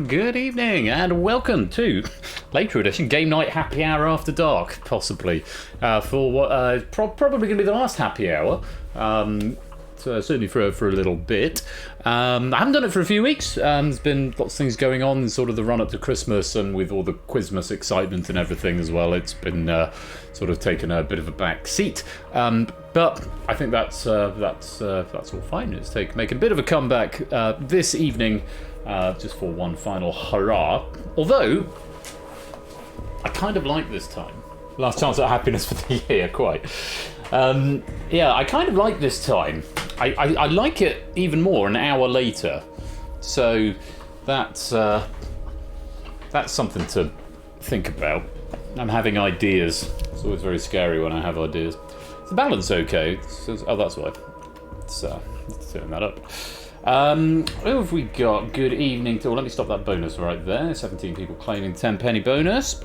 Good evening, and welcome to later edition Game Night Happy Hour After Dark, possibly, for what probably going to be the last happy hour, certainly for a little bit. I haven't done it for a few weeks. There's been lots of things going on in sort of the run up to Christmas, and with all the Quizmas excitement and everything as well, it's been sort of taken a bit of a back seat. But I think that's all fine. It's making a bit of a comeback this evening, just for one final hurrah. Although I kind of like this time. Last chance at happiness for the year, quite. Yeah, I kind of like this time. I like it even more an hour later. So that's something to think about. I'm having ideas. It's always very scary when I have ideas. Is the balance okay? Oh, that's why. Let's turn that up. Who have we got? Good evening to all. Let me stop that bonus right there. 17 people claiming 10-penny bonus.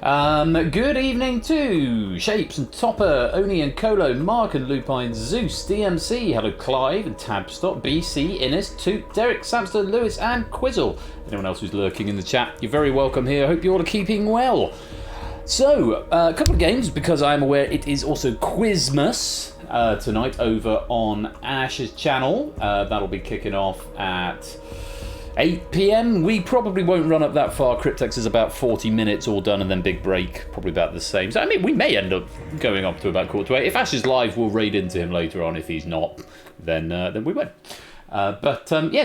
Good evening to Shapes and Topper, Oni and Colo, Mark and Lupine, Zeus, DMC, hello Clive and Tabstop, BC, Innes, Toot, Derek, Samster, Lewis and Quizzle. Anyone else who's lurking in the chat, you're very welcome here. I hope you all are keeping well. So, a couple of games, because I am aware it is also Quizmas tonight over on Ash's channel. That'll be kicking off at 8 PM. We probably won't run up that far. Cryptex is about 40 minutes all done, and then big break, probably about the same. So, I mean, we may end up going up to about 7:45. If Ash is live, we'll raid into him later on. If he's not, then we won't. Yeah,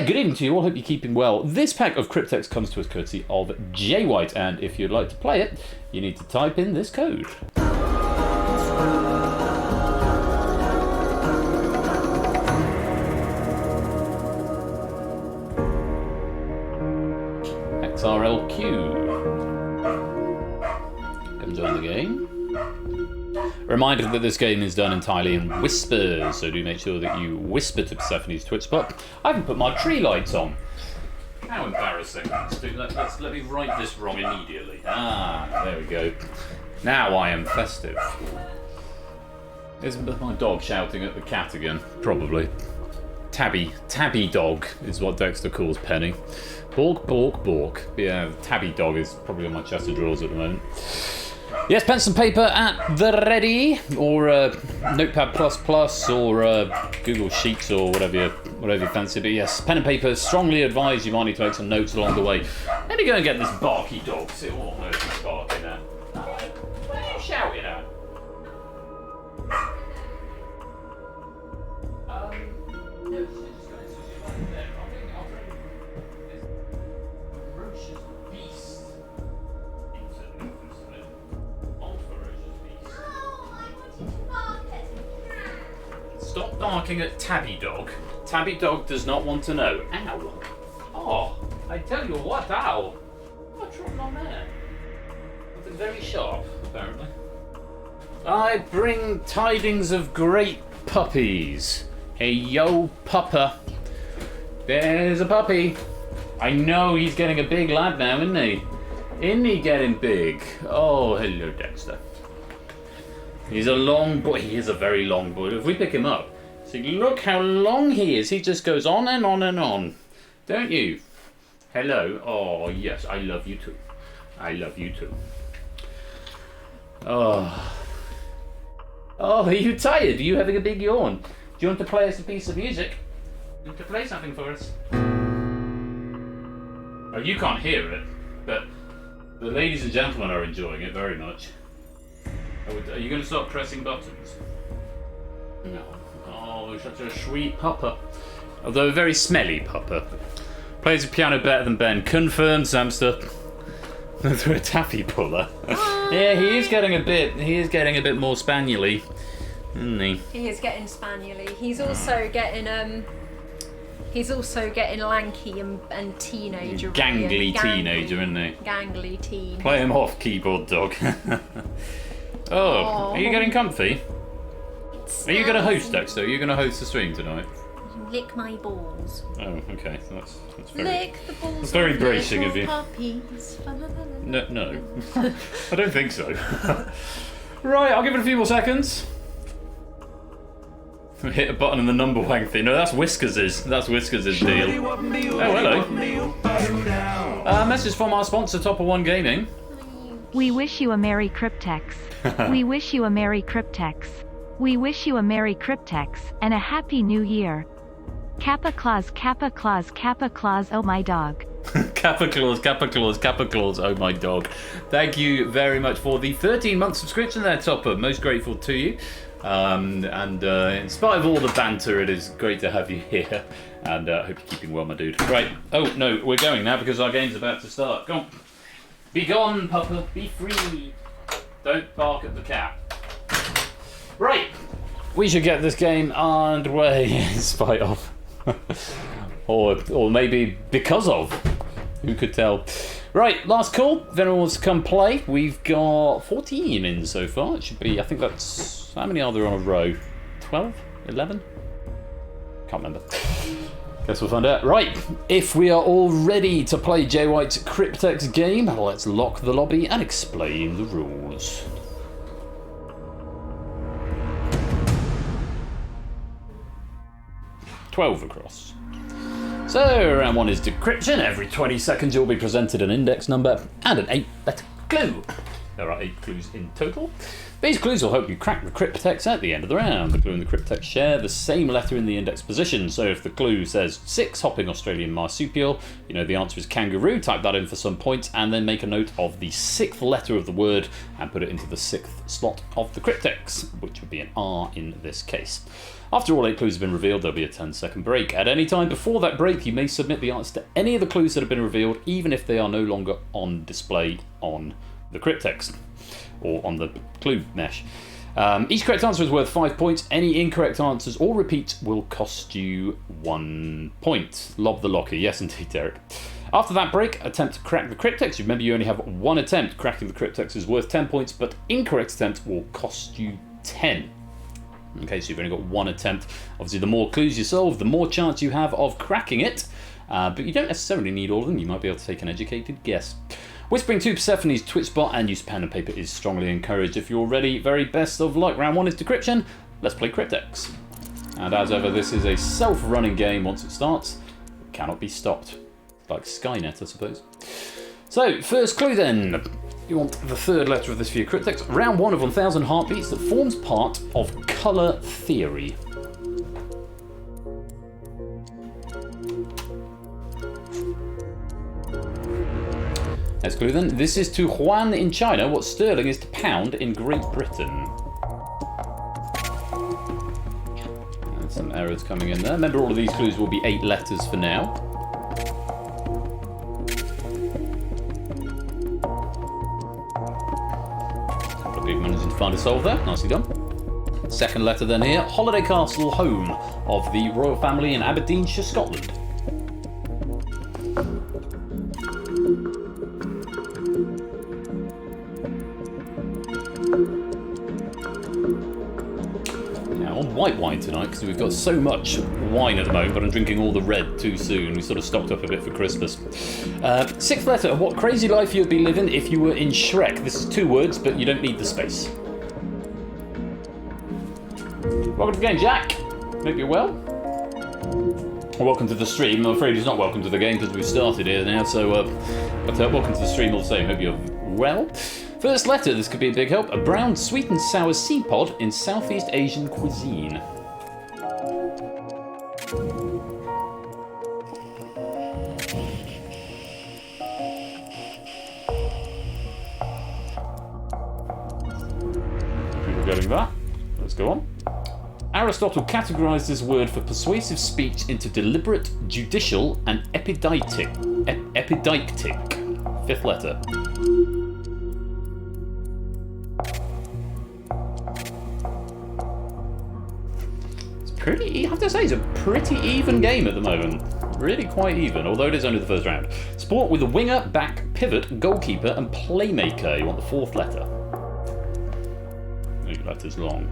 good evening to you all. Hope you're keeping well. This pack of Cryptex comes to us courtesy of J White, and if you'd like to play it, you need to type in this code. XRLQ. Come join the game. Reminder that this game is done entirely in whispers, so do make sure that you whisper to Persephone's Twitch spot. I haven't put my tree lights on. How embarrassing. Let me right this wrong immediately. Ah, there we go. Now I am festive. Isn't my dog shouting at the cat again? Probably. Tabby dog is what Dexter calls Penny. Bork, bork, bork. Yeah, tabby dog is probably on my chest of drawers at the moment. Yes, pen and paper at the ready, or Notepad++, or Google Sheets, or whatever you fancy. But yes, pen and paper, strongly advised. You might need to make some notes along the way. Let me go and get this barky dog. See what on earth he's barking at. What are you shouting at? No, she's just going to right there. I'll bring this ferocious beast into the office. Old ferocious beast. Oh, I wanted to bark at the cat. Stop barking at Tabby Dog. Tabby Dog does not want to know. Ow. Oh, I tell you what, ow. What's wrong on there? Something very sharp, apparently. I bring tidings of great puppies. Hey, yo, pupper. There's a puppy. I know he's getting a big lad now, isn't he? Isn't he getting big? Oh, hello, Dexter. He's a long boy. He is a very long boy. If we pick him up, see, look how long he is. He just goes on and on and on. Don't you? Hello. Oh, yes, I love you too. I love you too. Oh. Oh, are you tired? Are you having a big yawn? Do you want to play us a piece of music? You want to play something for us? Oh, you can't hear it, but the ladies and gentlemen are enjoying it very much. Are you going to start pressing buttons? No. Oh, such a sweet pupper. Although a very smelly pupper. Plays the piano better than Ben. Confirmed, Samster. Through a taffy puller. Yeah, he is getting a bit more spaniely, isn't he? He is getting spaniely. He's also getting lanky and teenager. Gangly teenager, isn't he? Gangly teen. Play him off, keyboard dog. Oh, are you getting comfy? Are you going to host, Dexter? Are you going to host the stream tonight? Lick my balls. Oh, okay. That's very... Lick the balls. That's very bracing of you. Puppies. No. I don't think so. Right, I'll give it a few more seconds. Hit a button and the number wang thing. No, that's Whiskers'. That's Whiskers' deal. Oh, hello. Message from our sponsor, Topper One Gaming. We wish you a Merry Cryptex. We wish you a Merry Cryptex. We wish you a Merry Cryptex and a Happy New Year. Kappa Claus, Kappa Claus, Kappa Claus, oh my dog. Kappa Claus, Kappa Claus, Kappa Claus, oh my dog. Thank you very much for the 13-month subscription there, Topper. Most grateful to you. In spite of all the banter, it is great to have you here. And I hope you're keeping well, my dude. Right. Oh, no, we're going now because our game's about to start. Go on. Be gone, Pupper. Be free. Don't bark at the cat. Right. We should get this game underway in spite of. or maybe because of. Who could tell? Right, last call. If anyone wants to come play, we've got 14 in so far. It should be, I think that's, how many are there on a row? 12? 11? Can't remember. Guess we'll find out. Right, if we are all ready to play Jay White's Cryptex game, let's lock the lobby and explain the rules. $12 across. So, round one is decryption. Every 20 seconds you'll be presented an index number and an 8-letter clue. There are 8 clues in total. These clues will help you crack the cryptex at the end of the round. The clue and the cryptex share the same letter in the index position. So if the clue says 6 hopping Australian marsupial, you know the answer is kangaroo. Type that in for some points and then make a note of the 6th letter of the word and put it into the 6th slot of the cryptex, which would be an R in this case. After all 8 clues have been revealed, there'll be a 10-second break. At any time before that break, you may submit the answer to any of the clues that have been revealed, even if they are no longer on display on the cryptex or on the clue mesh. Each correct answer is worth 5 points. Any incorrect answers or repeats will cost you 1 point. Lob the locker. Yes, indeed, Derek. After that break, attempt to crack the cryptex. Remember, you only have 1 attempt. Cracking the cryptex is worth 10 points, but incorrect attempt will cost you 10. Okay, so you've only got 1 attempt. Obviously, the more clues you solve, the more chance you have of cracking it. But you don't necessarily need all of them. You might be able to take an educated guess. Whispering to Persephone's Twitch bot and use pen and paper is strongly encouraged. If you're ready, very best of luck. Round 1 is decryption. Let's play Cryptex. And as ever, this is a self-running game once it starts. It cannot be stopped. Like Skynet, I suppose. So, first clue then. You want the 3rd letter of this for your Cryptex. Round 1 of 1000 heartbeats that forms part of colour theory. Next clue then. This is to Yuan in China what sterling is to pound in Great Britain. And some errors coming in there. Remember, all of these clues will be 8 letters for now. Couple of big managing to find a solve there. Nicely done. 2nd letter then here. Holiday Castle, home of the royal family in Aberdeenshire, Scotland. White wine tonight because we've got so much wine at the moment, but I'm drinking all the red too soon. We sort of stocked up a bit for Christmas. 6th letter of what crazy life you'd be living if you were in Shrek. This is 2 words, but you don't need the space. Welcome to the game, Jack. Hope you're well. Welcome to the stream. I'm afraid he's not welcome to the game because we've started here now, so but welcome to the stream all the same. Hope you're well. First letter, this could be a big help. A brown sweet and sour sea pod in Southeast Asian cuisine. People getting that? Let's go on. Aristotle categorized this word for persuasive speech into deliberate, judicial, and epideictic. Epideictic. Fifth letter. I have to say, it's a pretty even game at the moment. Really quite even, although it is only the first round. Sport with a winger, back, pivot, goalkeeper, and playmaker. You want the fourth letter. The letter's long.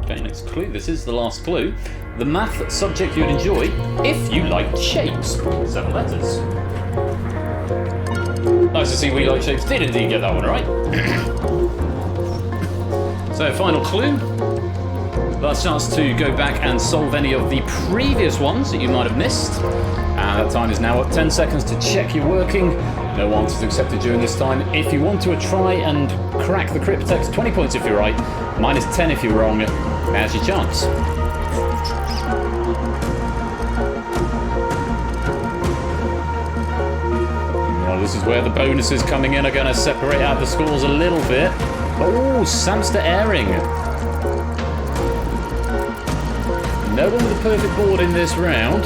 Okay, next clue. This is the last clue. The math subject you'd enjoy if you liked shapes. 7 letters. Nice to see we like shapes. Did indeed get that one right. So, final clue. Last chance to go back and solve any of the previous ones that you might have missed. And that time is now up. 10 seconds to check you're working. No answers accepted during this time. If you want to try and crack the Cryptex, 20 points if you're right, minus 10 if you're wrong. Now's your chance. This is where the bonuses coming in are going to separate out the scores a little bit. Oh, Samster airing. No one with a perfect board in this round.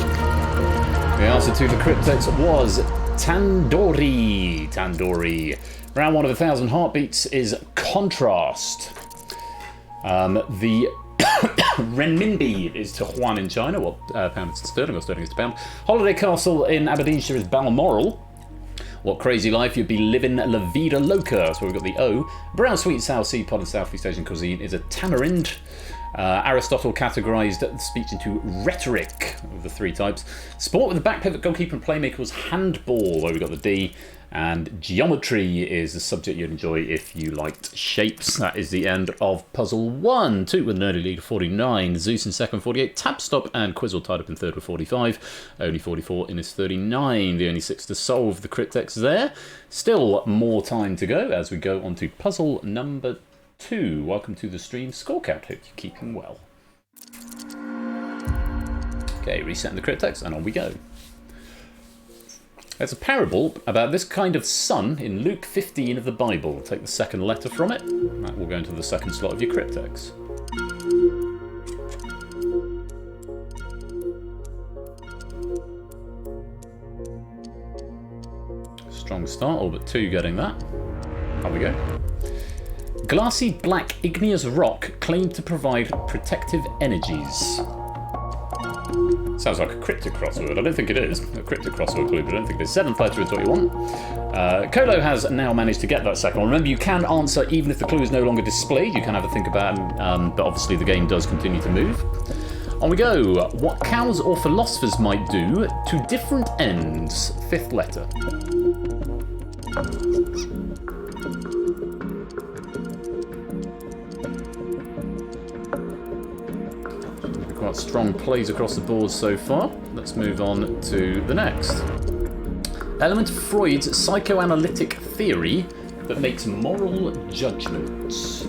The answer to the Cryptex was Tandoori. Tandoori. Round 1 of 1,000 heartbeats is contrast. The renminbi is to Yuan in China. Well, pound is to sterling, or sterling is to pound. Holiday castle in Aberdeenshire is Balmoral. What crazy life you'd be living La Vida Loca. That's where we've got the O. Brown sweet South Sea pod and Southeast Asian cuisine is a tamarind. Aristotle categorised the speech into rhetoric of the 3 types. Sport with the back pivot, goalkeeper and playmaker was handball, where we got the D. And geometry is the subject you'd enjoy if you liked shapes. That is the end of puzzle 1. 2 with an early lead of 49. Zeus in second, 48. Tabstop and Quizzle tied up in third with 45. Only 44 in his 39. The only 6 to solve the Cryptex there. Still more time to go as we go on to puzzle number 2. Welcome to the stream score count. Hope you're keeping well. Okay, resetting the Cryptex and on we go. There's a parable about this kind of son in Luke 15 of the Bible. We'll take the second letter from it. That will go into the second slot of your Cryptex. Strong start, all but 2 getting that. There we go. Glassy black igneous rock claimed to provide protective energies. Sounds like a cryptic crossword. I don't think it is. A cryptic crossword clue, but I don't think it is. 7th letter is what you want. Colo has now managed to get that second one. Remember, you can answer even if the clue is no longer displayed. You can have a think about it, but obviously the game does continue to move. On we go. What cows or philosophers might do to different ends. 5th letter. Quite strong plays across the board so far. Let's move on to the next. Element of Freud's psychoanalytic theory that makes moral judgments.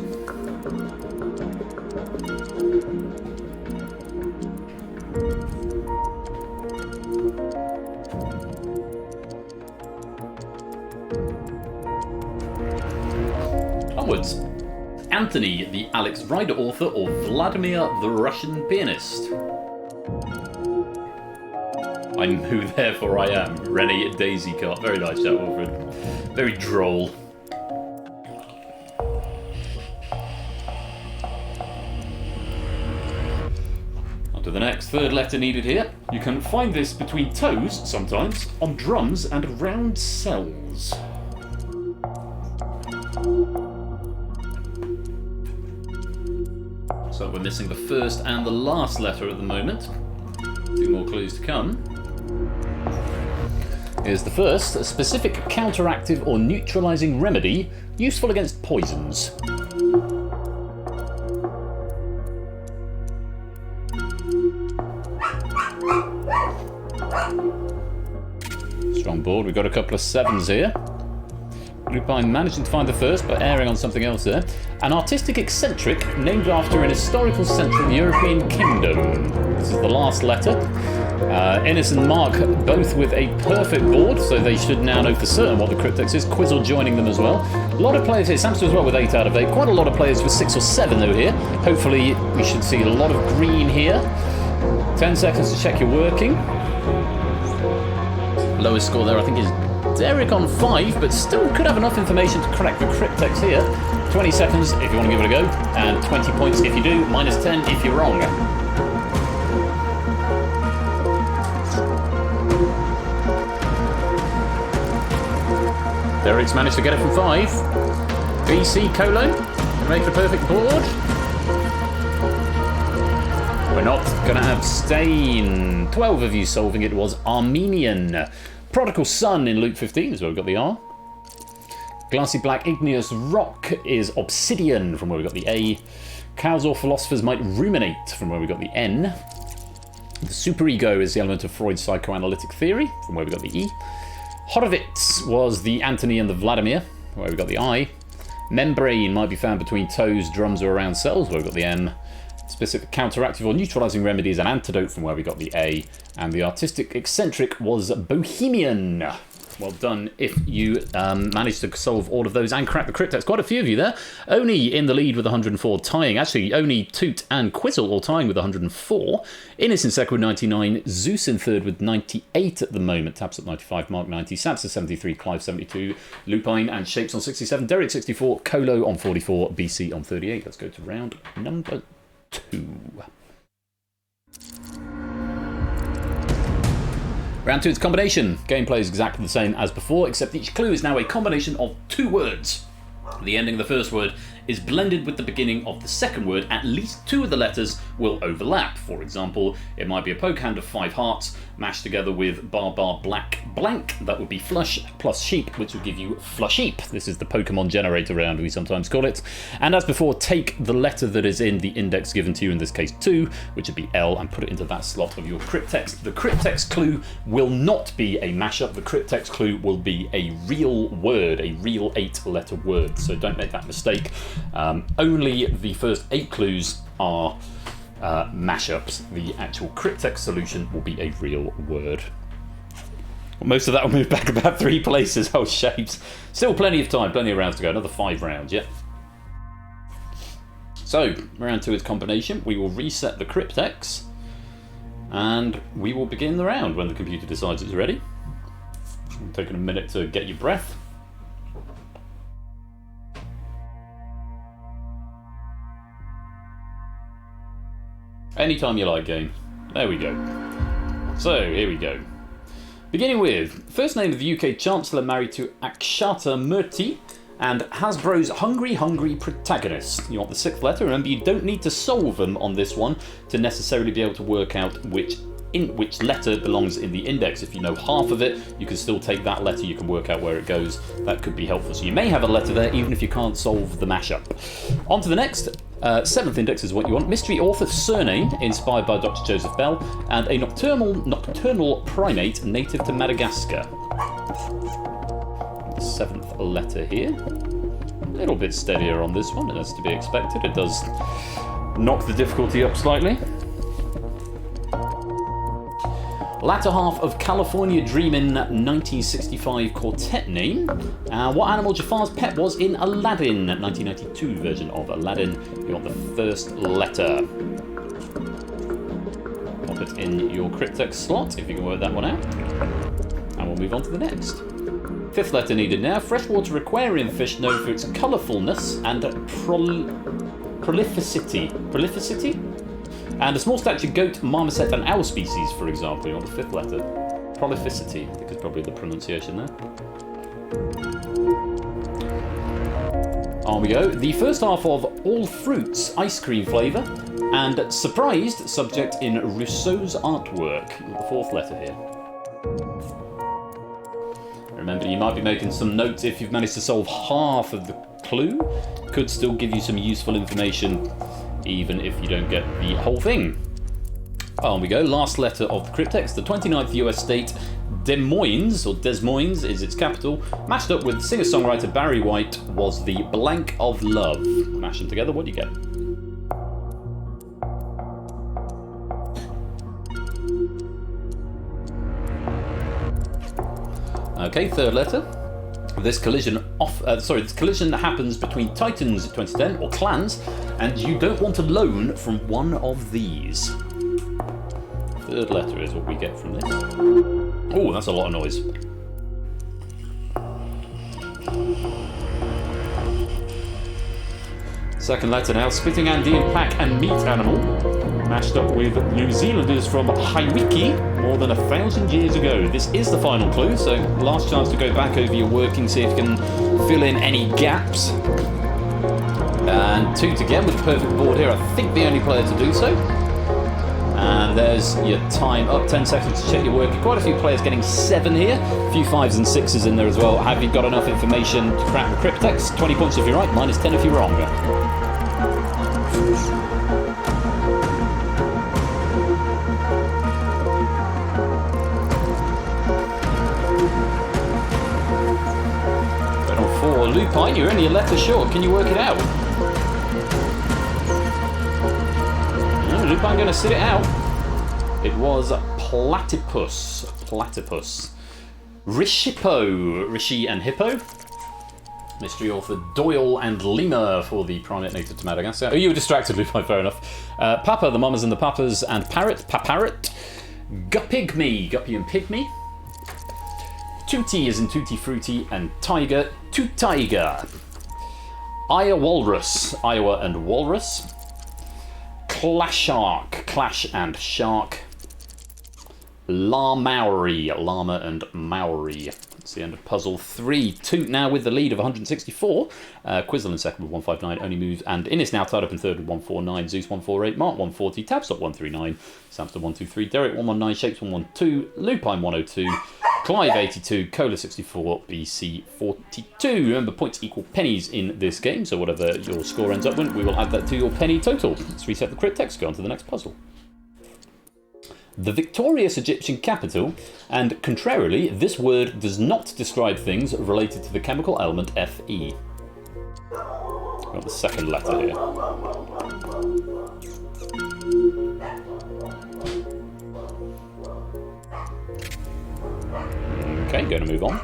Onwards. Anthony, the Alex Rider author, or Vladimir, the Russian pianist? I'm who therefore I am. Rennie Daisy Cart. Very nice, Jack Wilfred. Very droll. On to the next. 3rd letter needed here. You can find this between toes, sometimes, on drums and around cells. So we're missing the first and the last letter at the moment. 2 more clues to come. Here's the first. A specific counteractive or neutralising remedy useful against poisons. Strong board. We've got a couple of 7s here. Lupine managing to find the first, but erring on something else there. An artistic eccentric named after an historical Central European kingdom. This is the last letter. Ennis and Mark both with a perfect board, so they should now know for certain what the Cryptex is. Quizzle joining them as well. A lot of players here. Samson as well with 8 out of 8. Quite a lot of players with 6 or 7 though here. Hopefully we should see a lot of green here. 10 seconds to check you're working. Lowest score there I think is Derek on 5, but still could have enough information to crack the Cryptex here. 20 seconds if you want to give it a go, and 20 points if you do, minus 10 if you're wrong. Derek's managed to get it from 5. BC Colo, make the perfect board. We're not going to abstain. 12 of you solving it was Armenian. Prodigal Son in Luke 15 is where we've got the R. Glassy Black Igneous Rock is Obsidian from where we got the A. Cows or Philosophers Might Ruminate from where we got the N. The superego is the element of Freud's psychoanalytic theory from where we got the E. Horovitz was the Antony and the Vladimir, where we got the I. Membrane might be found between toes, drums, or around cells, where we got the M. Specific counteractive or neutralizing remedy is an antidote, from where we got the A. And the artistic eccentric was Bohemian. Well done if you managed to solve all of those and crack the Cryptex. Quite a few of you there. Oni in the lead with 104, tying. Actually, Oni, Toot, and Quizzle all tying with 104. Innes in second with 99. Zeus in third with 98 at the moment. Taps at 95, Mark 90, Samsa 73, Clive 72, Lupine and Shapes on 67, Derek 64, Colo on 44, BC on 38. Let's go to round number 2. Round 2 is combination. Gameplay is exactly the same as before, except each clue is now a combination of 2 words. The ending of the first word is blended with the beginning of the second word. At least 2 of the letters will overlap. For example, it might be a poke hand of 5 hearts mashed together with bar black blank. That would be flush plus sheep, which would give you flusheep. This is the Pokemon generator round, we sometimes call it. And as before, take the letter that is in the index given to you, in this case 2, which would be L, and put it into that slot of your Cryptex. The Cryptex clue will not be a mashup. The Cryptex clue will be a real word, a real 8-letter word. So don't make that mistake. Only the first 8 clues are mashups. The actual Cryptex solution will be a real word. Most of that will move back about 3 places. Oh, Shapes. Still plenty of time, plenty of rounds to go. Another 5 rounds, yeah. So, round 2 is combination. We will reset the Cryptex, and we will begin the round when the computer decides it's ready. Taking a minute to get your breath. Anytime you like, game. There we go. So, here we go. Beginning with, first name of the UK Chancellor married to Akshata Murthy, and Hasbro's Hungry protagonist. You want the 6th letter. Remember, you don't need to solve them on this one to necessarily be able to work out which letter belongs in the index. If you know half of it, you can still take that letter, you can work out where it goes. That could be helpful. So you may have a letter there, even if you can't solve the mashup. On to the next. 7th index is what you want. Mystery author surname, inspired by Dr. Joseph Bell, and a nocturnal primate native to Madagascar. The 7th letter here. A little bit steadier on this one, as to be expected. It does knock the difficulty up slightly. Latter half of California Dreamin' 1965 quartet name. What animal Jafar's pet was in Aladdin, 1992 version of Aladdin. You want the first letter. Pop it in your Cryptex slot, if you can work that one out. And we'll move on to the next. 5th letter needed now. Freshwater aquarium fish known for its colourfulness and prolificity. Prolificity? And a small statue goat, marmoset, and owl species, for example. You want the 5th letter. Prolificity, I think is probably the pronunciation there. On we go. The first half of All Fruits ice cream flavour, and surprised subject in Rousseau's artwork. The 4th letter here. Remember, you might be making some notes if you've managed to solve half of the clue. Could still give you some useful information, even if you don't get the whole thing. On we go. Last letter of the Cryptex. The 29th US state, Des Moines is its capital. Mashed up with singer-songwriter Barry White was the blank of love. Mash them together, what do you get? Okay, third letter. This collision happens between Titans 2010 or clans, and you don't want a loan from one of these. Third letter is what we get from this. Oh, that's a lot of noise. Second letter now, spitting Andean pack and meat animal, mashed up with New Zealanders from Hawaii more than 1,000 years ago. This is the final clue, so last chance to go back over your working, see if you can fill in any gaps. And Toot again with the perfect board here, I think the only player to do so. And there's your time up, 10 seconds to check your work. Quite a few players getting 7 here, a few 5s and 6s in there as well. Have you got enough information to crack the Cryptex? 20 points if you're right, minus 10 if you're wrong. But on 4, Lupine, you're only a letter short. Can you work it out? Lupine going to sit it out. It was platypus. Platypus. Rishipo. Rishi and Hippo. Mystery author Doyle and Lima for the primate native to Madagascar. Oh, you were distracted, Lupine, fair enough. Papa, the Mamas and the Papas, and Parrot. Paparrot. Guppygmy. Guppy and Pygmy. Tutti is in Tutti Frutti, and Tiger. Toot Tiger. Iowa Walrus. Iowa and Walrus. Clashark, Clash and Shark. La Maori, Llama and Maori. That's the end of puzzle 3. Toot now with the lead of 164. Quizzle in second with 159, only moves. And Innes now tied up in third with 149. Zeus 148, Mark 140, Tabstop 139, Samster 123, Derek 119, Shapes 112, Lupine 102, Clive 82, Cola 64, BC 42. Remember, points equal pennies in this game, so whatever your score ends up with, we will add that to your penny total. Let's reset the Cryptex, go on to the next puzzle. The victorious Egyptian capital, and contrarily, this word does not describe things related to the chemical element Fe. Got the second letter here. Okay, going to move on.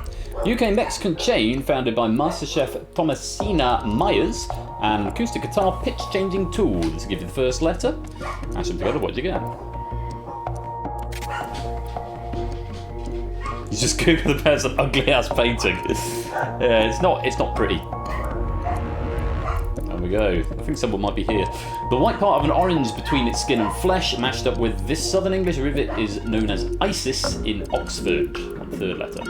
UK-Mexican chain founded by Master Chef Thomasina Myers and acoustic guitar pitch-changing tool. This will give you the first letter. Mash them together, what do you get? You just Google the best an ugly ass painting. Yeah, it's not pretty. There we go. I think someone might be here. The white part of an orange between its skin and flesh, matched up with this Southern English rivet, is known as Isis in Oxford. On the third letter.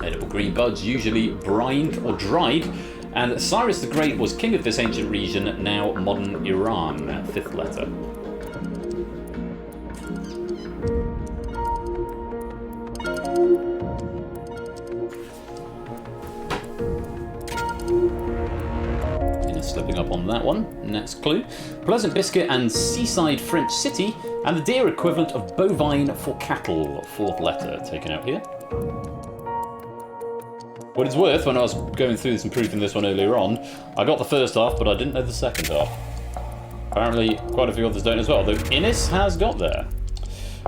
Edible green buds, usually brined or dried. And Cyrus the Great was king of this ancient region, now modern Iran. Fifth letter. Slipping up on that one. Next clue. Pleasant biscuit and seaside French city, and the deer equivalent of bovine for cattle. Fourth letter taken out here. What it's worth, when I was going through this and proving this one earlier on, I got the first half, but I didn't know the second half. Apparently, quite a few others don't as well, though Innes has got there.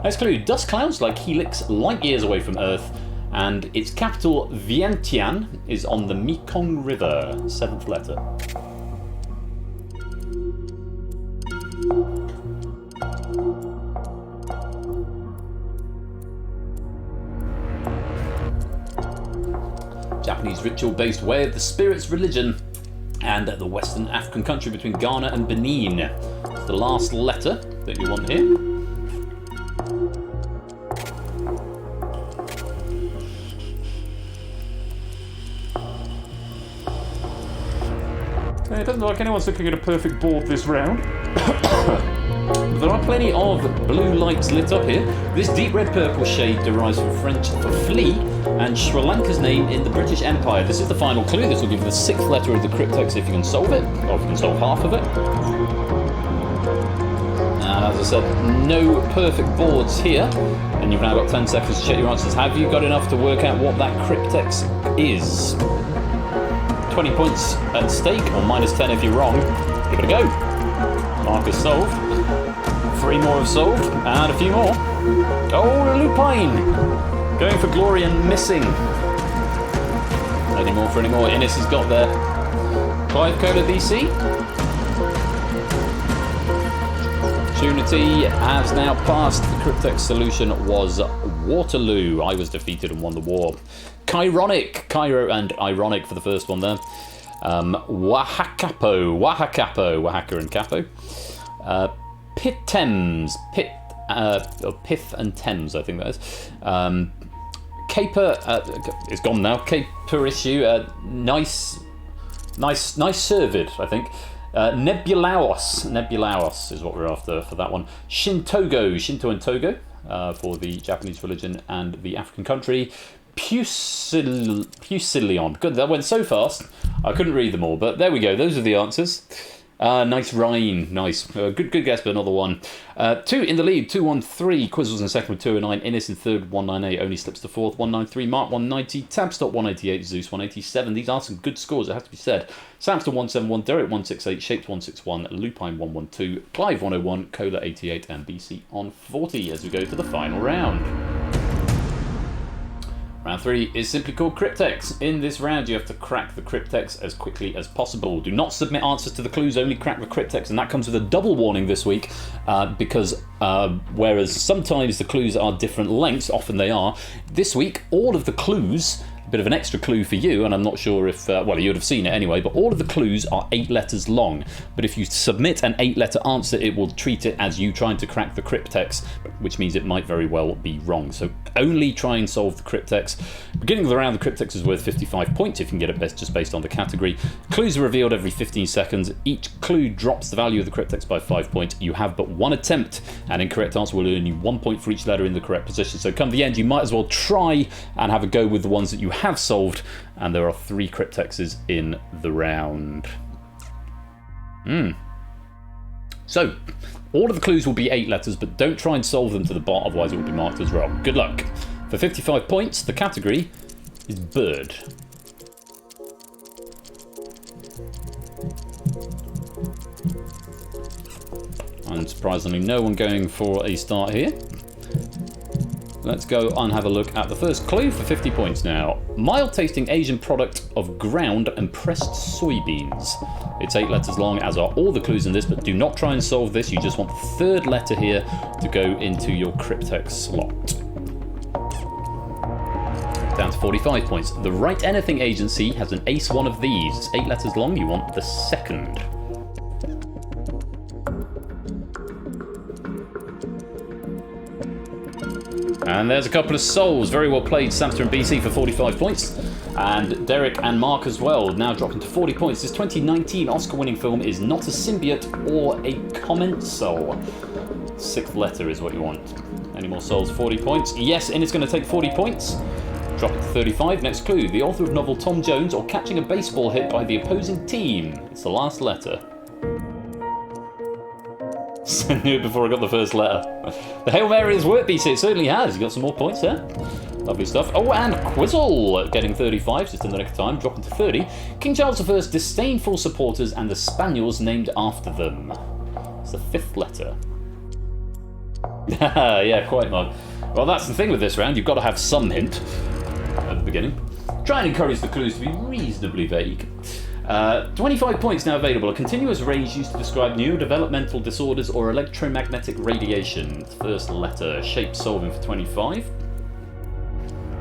Next clue. Dust clouds like helix light years away from Earth, and its capital, Vientiane, is on the Mekong River. Seventh letter. Japanese ritual-based way of the spirit's religion, and the Western African country between Ghana and Benin. It's the last letter that you want here. It doesn't look like anyone's looking at a perfect board this round. There are plenty of blue lights lit up here. This deep red-purple shade derives from French for flea and Sri Lanka's name in the British Empire. This is the final clue. This will give you the sixth letter of the Cryptex if you can solve it, or if you can solve half of it. And as I said, no perfect boards here. And you've now got 10 seconds to check your answers. Have you got enough to work out what that Cryptex is? 20 points at stake, or minus 10 if you're wrong. Give it a go. Marcus solved. 3 more have solved, and a few more. Oh, Lupine! Going for glory and missing. Any more for any more. Innes has got there. Clive Cola DC. Opportunity has now passed. The Cryptex solution was Waterloo. I was defeated and won the war. Chironic. Cairo and Ironic for the first one there. Oaxacapo. Oaxaca and Capo. Pith and Thames, I think that is. Caper, it's gone now. Caper issue, nice servid, I think. Nebulaos is what we're after for that one. Shinto and Togo for the Japanese religion and the African country. Pusilion. Good, that went so fast I couldn't read them all, but there we go. Those are the answers. Nice Rhine, nice. Good guess, but another one. 2 in the lead, 213. Quizzles in second with 209. Innes in third, 198. Only slips to fourth, 193. Mark 190. Tabstop 188. Zeus 187. These are some good scores, it has to be said. Samston 171. Derek 168. Shaped 161. Lupine 112. Clive 101. Cola 88. And BC on 40 as we go to the final round. Round 3 is simply called Cryptex. In this round, you have to crack the Cryptex as quickly as possible. Do not submit answers to the clues, only crack the Cryptex, and that comes with a double warning this week, because whereas sometimes the clues are different lengths, often they are, this week, all of the clues, a bit of an extra clue for you, and I'm not sure if, well, you would have seen it anyway, but all of the clues are 8 letters long. But if you submit an 8-letter answer, it will treat it as you trying to crack the Cryptex, which means it might very well be wrong. So only try and solve the Cryptex. Beginning of the round, the Cryptex is worth 55 points if you can get it best just based on the category. Clues are revealed every 15 seconds. Each clue drops the value of the Cryptex by 5 points. You have but 1 attempt. An incorrect answer will earn you 1 point for each letter in the correct position. So come the end, you might as well try and have a go with the ones that you have solved. And there are 3 Cryptexes in the round. So, all of the clues will be 8 letters, but don't try and solve them to the bot, otherwise it will be marked as wrong. Good luck. For 55 points, the category is bird. Unsurprisingly, no one going for a start here. Let's go and have a look at the first clue for 50 points now. Mild tasting Asian product of ground and pressed soybeans. It's 8 letters long, as are all the clues in this, but do not try and solve this. You just want the 3rd letter here to go into your Cryptex slot. Down to 45 points. The Write Anything agency has an ace one of these. It's 8 letters long, you want the 2nd. And there's a couple of souls. Very well played, Samster and BC for 45 points. And Derek and Mark as well, now dropping to 40 points. This 2019 Oscar-winning film is not a symbiote or a commensal. 6th letter is what you want. Any more souls? 40 points. Yes, and it's going to take 40 points. Drop it to 35. Next clue. The author of novel Tom Jones or catching a baseball hit by the opposing team. It's the last letter. I knew it before I got the first letter. The Hail Mary has worked, BC. It certainly has. You got some more points there. Lovely stuff. Oh, and Quizzle getting 35, just in the nick of time, dropping to 30. King Charles I's disdainful supporters and the spaniels named after them. It's the 5th letter. Yeah, quite, Mark. Well, that's the thing with this round. You've got to have some hint at the beginning. Try and encourage the clues to be reasonably vague. 25 points now available. A continuous range used to describe neurodevelopmental disorders or electromagnetic radiation. 1st letter. Shape solving for 25.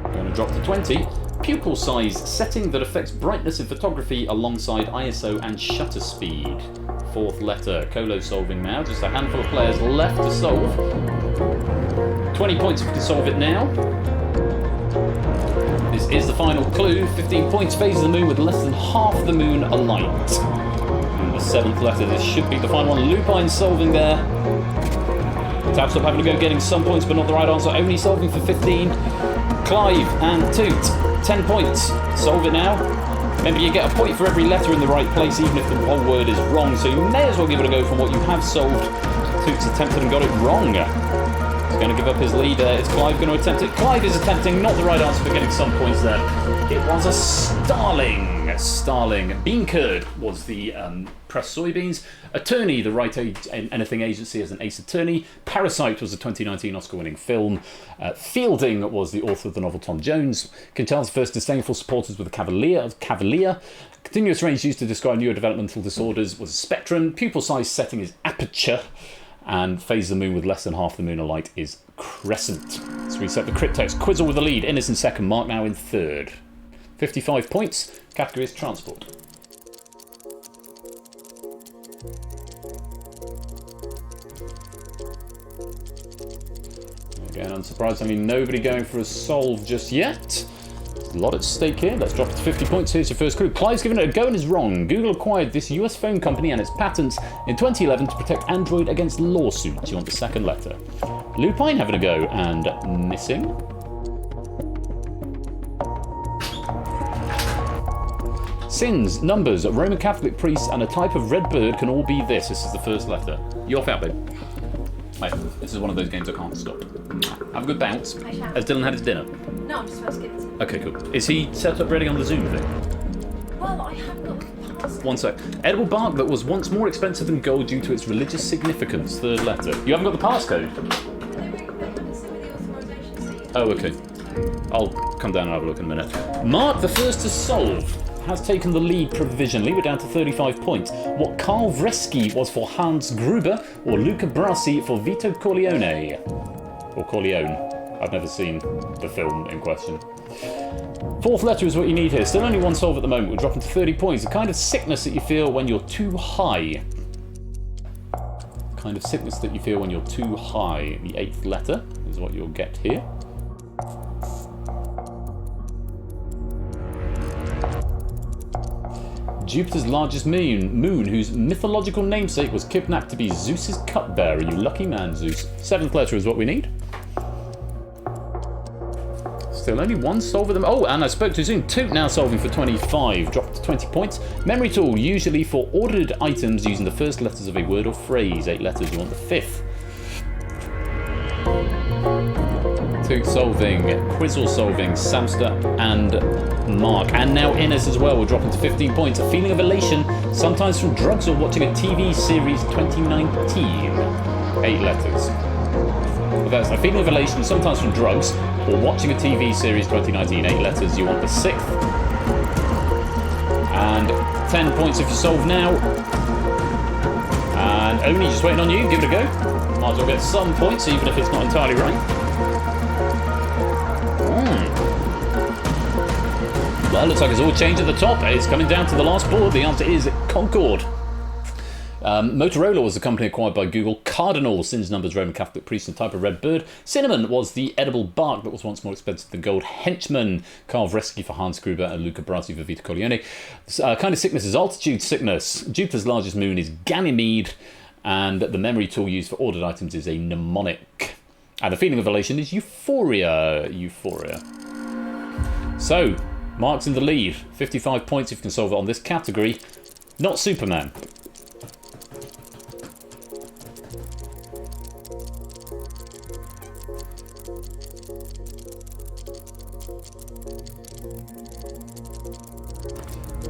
I'm going to drop to 20. Pupil size setting that affects brightness in photography alongside ISO and shutter speed. 4th letter. Colo solving now. Just a handful of players left to solve. 20 points if you can solve it now. This is the final clue. 15 points. Phase of the moon with less than half the moon alight. And the 7th letter. This should be the final one. Lupine solving there. Tabstop having to go getting some points, but not the right answer. Only solving for 15. Clive and Toot. 10 points. Solve it now. Remember, you get a point for every letter in the right place, even if the whole word is wrong. So you may as well give it a go from what you have solved. Toot's attempted and got it wrong. He's going to give up his lead. Is Clive going to attempt it? Clive is attempting, not the right answer, but getting some points there. It was a starling. Bean curd was the pressed soybeans. Attorney, the Right Anything Agency as an ace attorney. Parasite was a 2019 Oscar-winning film. Fielding was the author of the novel Tom Jones. Quintel's first disdainful supporters were the Cavalier. Continuous range used to describe neurodevelopmental disorders was a spectrum. Pupil size setting is aperture. And phase of the moon with less than half the lunar light is crescent. So we set the Cryptex. Quizzle with the lead. Innes in second. Mark now in third. 55 points. Category is transport. Again, unsurprisingly, nobody going for a solve just yet. There's a lot at stake here. Let's drop it to 50 points. Here's your first clue. Clive's given it a go and is wrong. Google acquired this US phone company and its patents in 2011 to protect Android against lawsuits. You want the second letter. Lupine having a go and missing. Sins, numbers, Roman Catholic priests, and a type of red bird can all be this. This is the first letter. You off out, babe? Mate, this is one of those games I can't stop. Have a good bounce. Has Dylan had his dinner? No, I'm just about to get it. Okay, cool. Is he set up ready on the Zoom thing? Well, I haven't got the password. One sec. Edible bark that was once more expensive than gold due to its religious significance. Third letter. You haven't got the passcode? Oh, okay. I'll come down and have a look in a minute. Mark, the first to solve, has taken the lead provisionally. We're down to 35 points. What Carl Vresky was for Hans Gruber or Luca Brasi for Vito Corleone? Or Corleone. I've never seen the film in question. Fourth letter is what you need here. Still only one solve at the moment. We're dropping to 30 points. The kind of sickness that you feel when you're too high. Kind of sickness that you feel when you're too high. The eighth letter is what you'll get here. Jupiter's largest moon, whose mythological namesake was kidnapped to be Zeus's cupbearer. You lucky man, Zeus. Seventh letter is what we need. Still only one solve of them. Oh, and I spoke too soon. Toot now solving for 25. Dropped to 20 points. Memory tool, usually for ordered items using the first letters of a word or phrase. 8 letters, you want the fifth. Toot solving, Quizzle solving, Samster and Mark. And now Innes as well. We're dropping to 15 points. A feeling of elation, sometimes from drugs or watching a TV series 2019. 8 letters. Well, that's a feeling of elation, sometimes from drugs or watching a TV series 2019. 8 letters. You want the sixth. And 10 points if you solve now. And Oni just waiting on you. Give it a go. Might as well get some points, even if it's not entirely right. Well, looks like it's all changed at the top. It's coming down to the last board. The answer is Concord. Motorola was the company acquired by Google. Cardinal, Sins, numbers, Roman Catholic priest, and type of red bird. Cinnamon was the edible bark that was once more expensive than gold. Henchman, Carl Vresky for Hans Gruber and Luca Brasi for Vito Corleone. Kind of sickness is altitude sickness. Jupiter's largest moon is Ganymede. And the memory tool used for ordered items is a mnemonic. And the feeling of elation is euphoria. Euphoria. So, Mark's in the lead. 55 points if you can solve it on this category. Not Superman.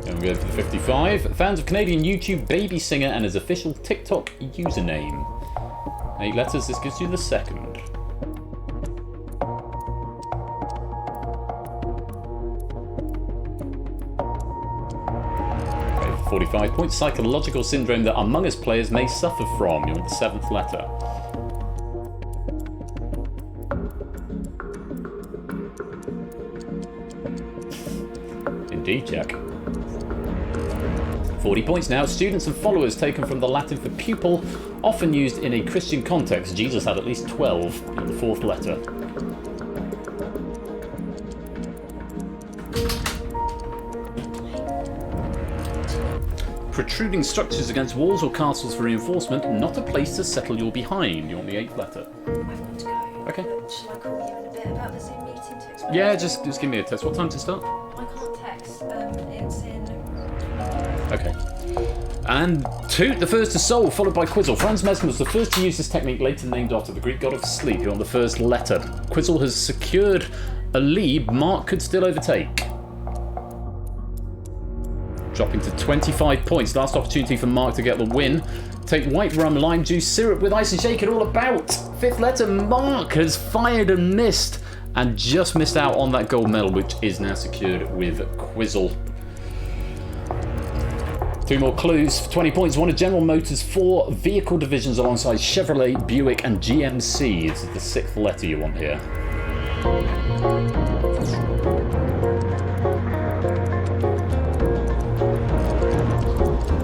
And we go for the 55. Fans of Canadian YouTube baby singer and his official TikTok username. 8 letters, this gives you the second. 45 points. Psychological syndrome that Among Us players may suffer from. You want the 7th letter. Indeed, Jack. 40 points now. Students and followers taken from the Latin for pupil, often used in a Christian context. Jesus had at least 12. You want the 4th letter. Protruding structures against walls or castles for reinforcement, not a place to settle your behind. You want the 8th letter. I've got to go. Okay. Shall I call you in a bit about the Zoom meeting to explain? Yeah, just give me a test. What time to start? I can't text. It's in... Okay. And Toot, the first to solve, followed by Quizzle. Franz Mesmer was the first to use this technique, later named after the Greek god of sleep, who on the first letter. Quizzle has secured a lead Mark could still overtake. Dropping to 25 points. Last opportunity for Mark to get the win. Take white rum, lime juice, syrup with ice and shake it all about. Fifth letter, Mark has fired and missed. And just missed out on that gold medal, which is now secured with Quizzle. 2 more clues for 20 points. One of General Motors' 4 vehicle divisions alongside Chevrolet, Buick, and GMC. This is the 6th letter you want here.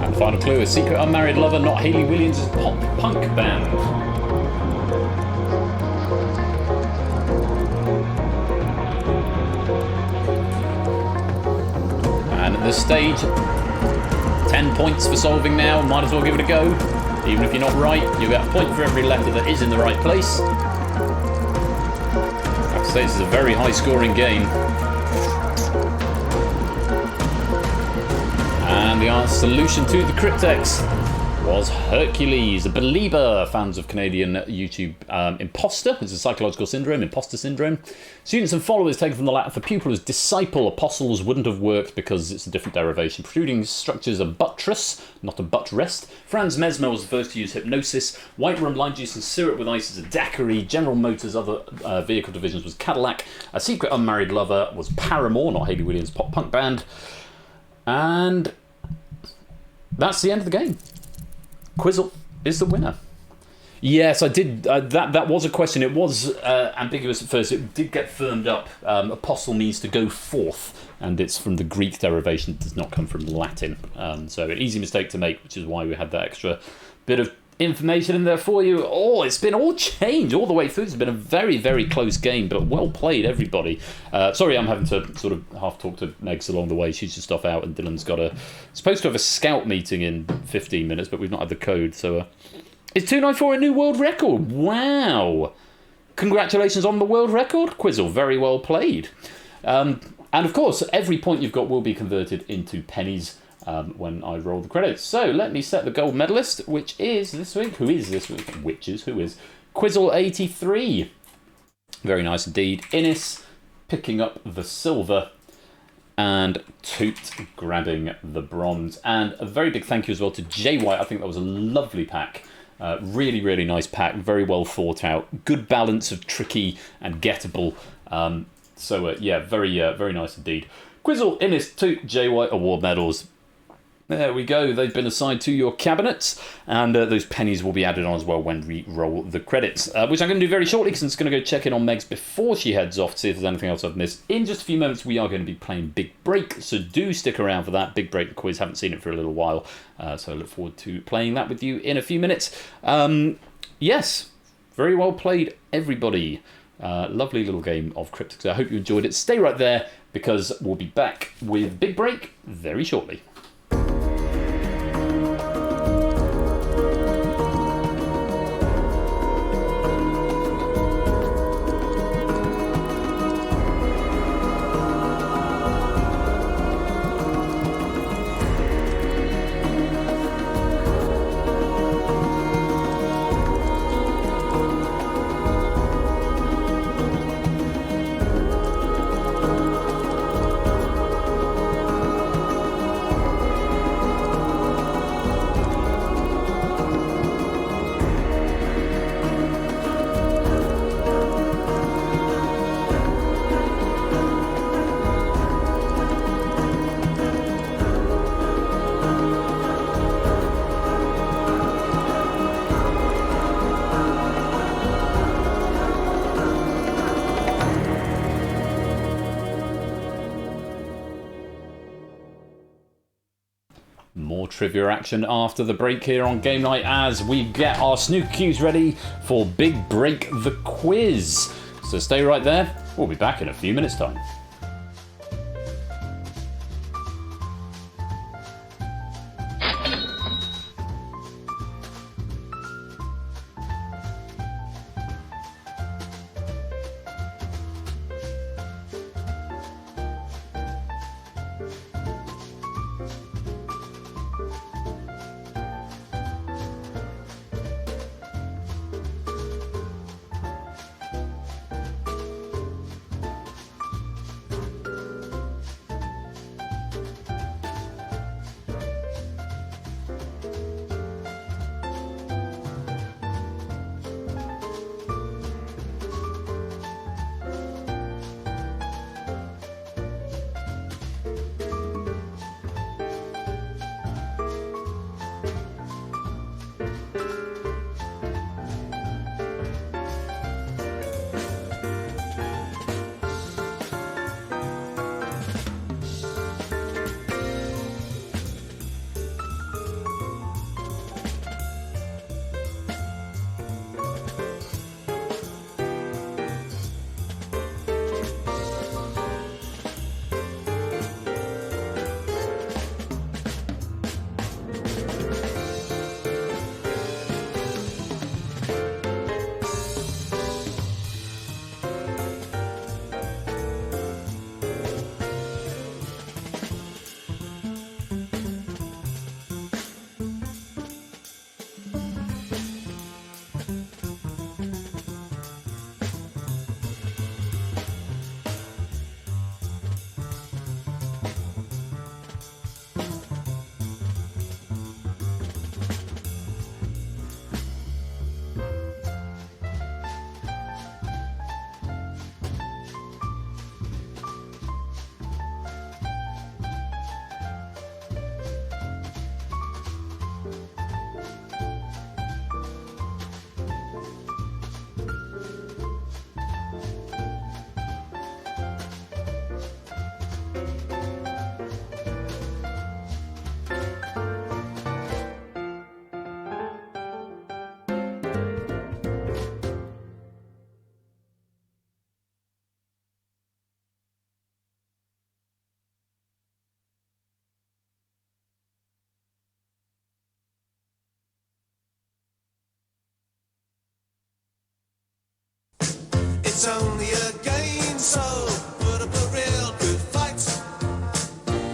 And the final clue: a secret unmarried lover, not Hayley Williams' pop punk band. And at this stage, 10 points for solving now. Might as well give it a go. Even if you're not right, you get a point for every letter that is in the right place. I have to say, this is a very high scoring game. And the solution to the Cryptex was Hercules. A believer, fans of Canadian YouTube. Imposter is a psychological syndrome, imposter syndrome. Students and followers taken from the Latin for pupil as disciple. Apostles wouldn't have worked because it's a different derivation. Protruding structures, a buttress, not a butt rest. Franz Mesmer was the first to use hypnosis. White rum, lime juice and syrup with ice is a daiquiri. General Motors' other vehicle divisions was Cadillac. A secret unmarried lover was Paramore, not Hayley Williams' pop punk band. And that's the end of the game. Quizzle is the winner. Yes, I did. That was a question. It was ambiguous at first. It did get firmed up. Apostle means to go forth, and it's from the Greek derivation. It does not come from Latin. So an easy mistake to make, which is why we had that extra bit of information in there for you. Oh, it's been all changed all the way through. It's been a very, very close game, but well played, everybody. Sorry, I'm having to sort of half talk to Megs along the way. She's just off out, and Dylan's supposed to have a scout meeting in 15 minutes, but we've not had the code, so... It's 294 a new world record. Wow. Congratulations on the world record, Quizzle. Very well played. And of course, every point you've got will be converted into pennies when I roll the credits. So let me set the gold medalist, which is this week. Who is this week? Who is? Quizzle 83. Very nice indeed. Innes picking up the silver. And Toot grabbing the bronze. And a very big thank you as well to Jay White. I think that was a lovely pack. Really, really nice pack. Very well thought out. Good balance of tricky and gettable. Yeah, very nice indeed. Quizzle, Innes, Toot, Jay White award medals. There we go. They've been assigned to your cabinets, and those pennies will be added on as well when we roll the credits, which I'm going to do very shortly because I'm just going to go check in on Megs before she heads off to see if there's anything else I've missed. In just a few moments, we are going to be playing Big Break, so do stick around for that. Big Break quiz. Haven't seen it for a little while, so I look forward to playing that with you in a few minutes. Yes, very well played, everybody. Lovely little game of Cryptex. I hope you enjoyed it. Stay right there because we'll be back with Big Break very shortly. Trivia action after the break here on Game Night as we get our snooker cues ready for Big Break the quiz. So stay right there. We'll be back in a few minutes' time. It's only a game, so put up a real good fight.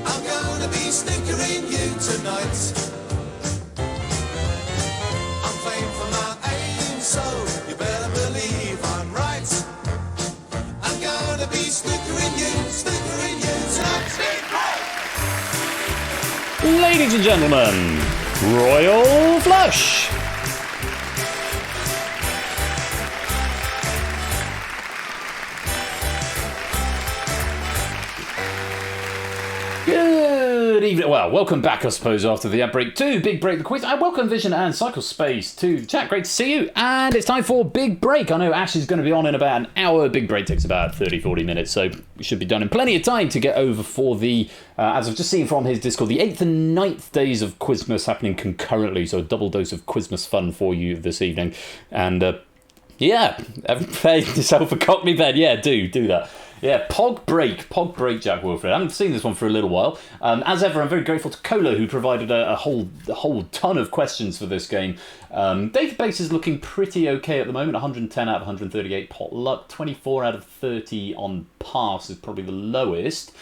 I'm gonna be snickering you tonight. I'm playing for my aim, so you better believe I'm right. I'm gonna be snickering you tonight. Ladies and gentlemen, Royal Flush! Good evening. Well, welcome back, I suppose, after the ad break to Big Break the Quiz. And welcome Vision and Cycle Space to the chat. Great to see you. And it's time for Big Break. I know Ash is going to be on in about an hour. Big Break takes about 30-40 minutes, so we should be done in plenty of time to get over for the, as I've just seen from his Discord, the 8th and 9th days of Quizmas happening concurrently. So a double dose of Quizmas fun for you this evening. And, yeah, prepare yourself a Cockney bed. Yeah, do that. Yeah, Pog Break, Jack Wilfred. I haven't seen this one for a little while. As ever, I'm very grateful to Colo, who provided a whole ton of questions for this game. Database is looking pretty okay at the moment. 110 out of 138 pot luck, 24 out of 30 on pass is probably the lowest.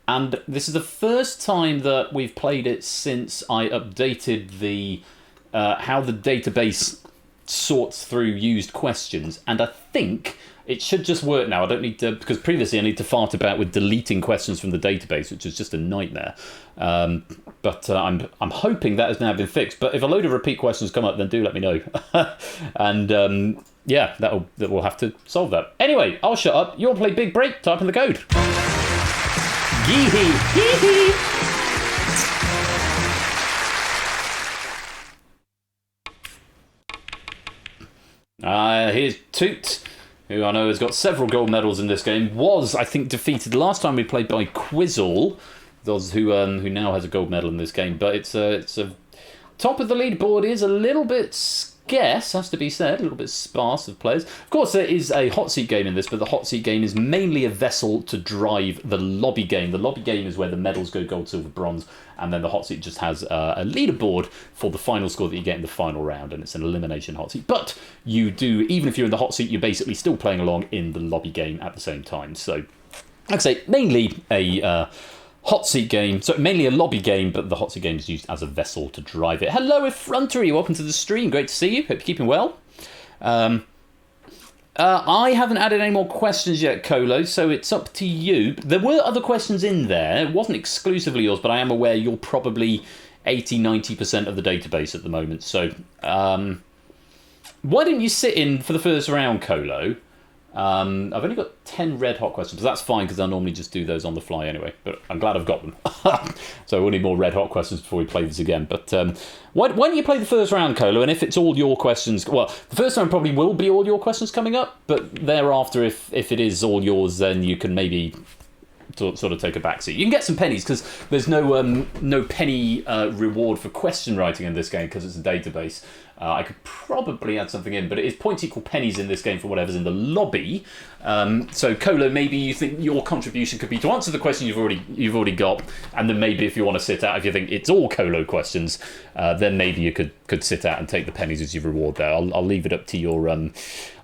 And this is the first time that we've played it since I updated the how the database sorts through used questions. And I think it should just work now. I don't need to, because previously I need to fart about with deleting questions from the database, which is just a nightmare. But I'm hoping that has now been fixed. But if a load of repeat questions come up, then do let me know. And yeah, we'll have to solve that. Anyway, I'll shut up. You'll play Big Break. Type in the code. Yee-hee. Here's Toot, who I know has got several gold medals in this game, was, I think, defeated last time we played by Quizzle, those who now has a gold medal in this game. But it's a top of the leaderboard is a little bit scarce, has to be said, a little bit sparse of players. Of course, there is a hot seat game in this, but the hot seat game is mainly a vessel to drive the lobby game. The lobby game is where the medals go gold, silver, bronze, and then the hot seat just has a leaderboard for the final score that you get in the final round, and it's an elimination hot seat. But you do, even if you're in the hot seat, you're basically still playing along in the lobby game at the same time. So, like I say, mainly a hot seat game, so mainly a lobby game, but the hot seat game is used as a vessel to drive it. Hello, Effrontery, welcome to the stream. Great to see you. Hope you're keeping well. I haven't added any more questions yet, Colo, so it's up to you. There were other questions in there. It wasn't exclusively yours, but I am aware you're probably 80-90% of the database at the moment. So why didn't you sit in for the first round, Colo? I've only got 10 red hot questions, but that's fine because I normally just do those on the fly anyway. But I'm glad I've got them. So we'll need more red hot questions before we play this again. But why don't you play the first round, Colo? And if it's all your questions, well, the first round probably will be all your questions coming up. But thereafter, if it is all yours, then you can maybe sort of take a backseat. You can get some pennies because there's no penny reward for question writing in this game because it's a database. I could probably add something in, but it is points equal pennies in this game for whatever's in the lobby. So, Colo, maybe you think your contribution could be to answer the question you've already got, and then maybe if you want to sit out, if you think it's all Colo questions, then maybe you could sit out and take the pennies as your reward there. I'll leave it up to your I'll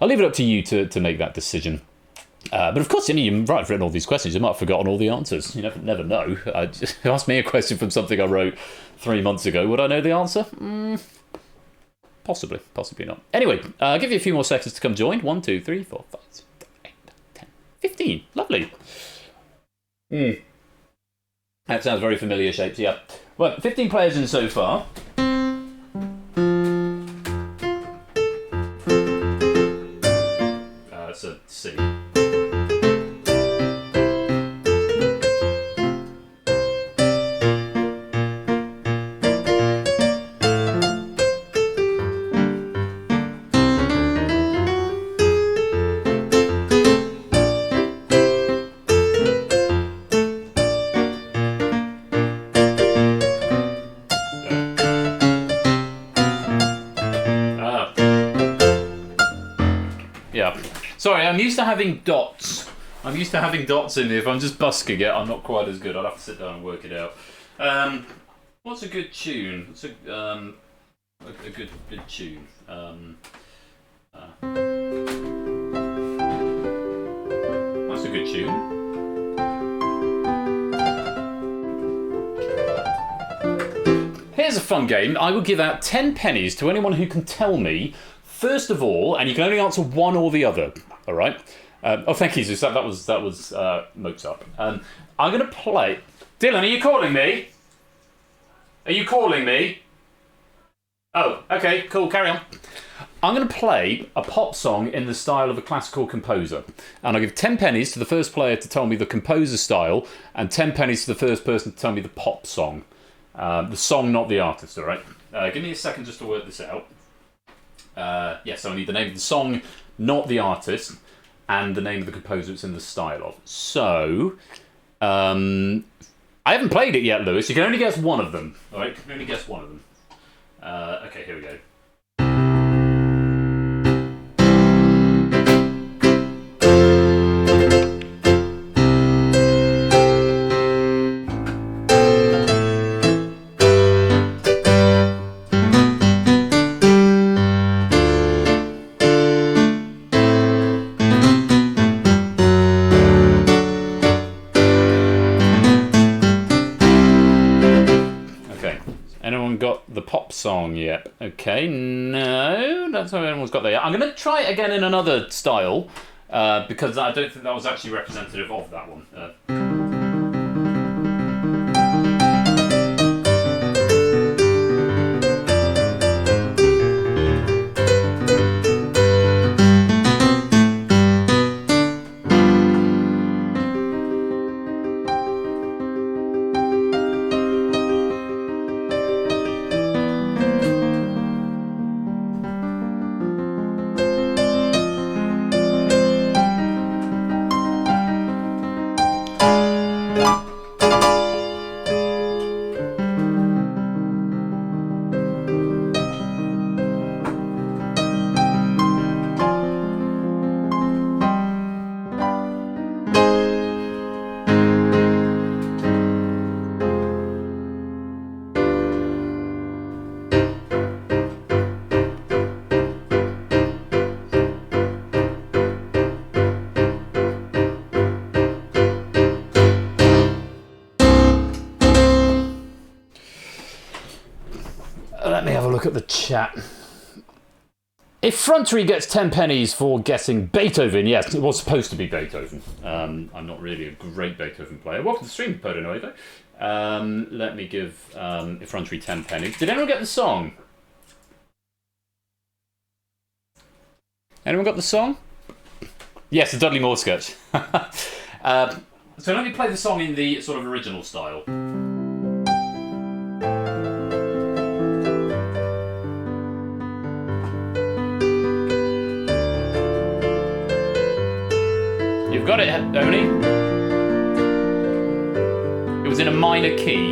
leave it up to you to make that decision. But of course, you might have written all these questions. You might have forgotten all the answers. You never know. Ask me a question from something I wrote 3 months ago. Would I know the answer? Possibly not. Anyway, I'll give you a few more seconds to come join. 1, 2, 3, 4, 5, 6, 7, 8, 9, 10, 15. Lovely. That sounds very familiar shapes, yeah. Well, 15 players in so far. It's a C. Sorry, I'm used to having dots. I'm used to having dots in there. If I'm just busking it, I'm not quite as good. I'll have to sit down and work it out. What's a good tune? What's a good tune? good tune. Here's a fun game. I will give out 10 pennies to anyone who can tell me, first of all, and you can only answer one or the other, all right? Oh, thank you, Zeus. That was Mozart. I'm going to play... Dylan, are you calling me? Are you calling me? Oh, okay, cool, carry on. I'm going to play a pop song in the style of a classical composer. And I'll give 10 pennies to the first player to tell me the composer style, and 10 pennies to the first person to tell me the pop song. The song, not the artist, all right? Give me a second just to work this out. Yes, I need the name of the song, not the artist, and the name of the composer it's in the style of. So, I haven't played it yet, Lewis. You can only guess one of them, all right? You can only guess one of them. Okay, here we go. Song yet. Okay, no, that's how everyone's got there yet. I'm going to try it again in another style because I don't think that was actually representative of that one. Let me have a look at the chat. Effrontery gets 10 pennies for guessing Beethoven. Yes, it was supposed to be Beethoven. I'm not really a great Beethoven player. Welcome to the stream, Podo Nuevo. Let me give Effrontery 10 pennies. Did anyone get the song? Anyone got the song? Yes, the Dudley Moore sketch. So let me play the song in the sort of original style. You've got it, Oni. It was in a minor key.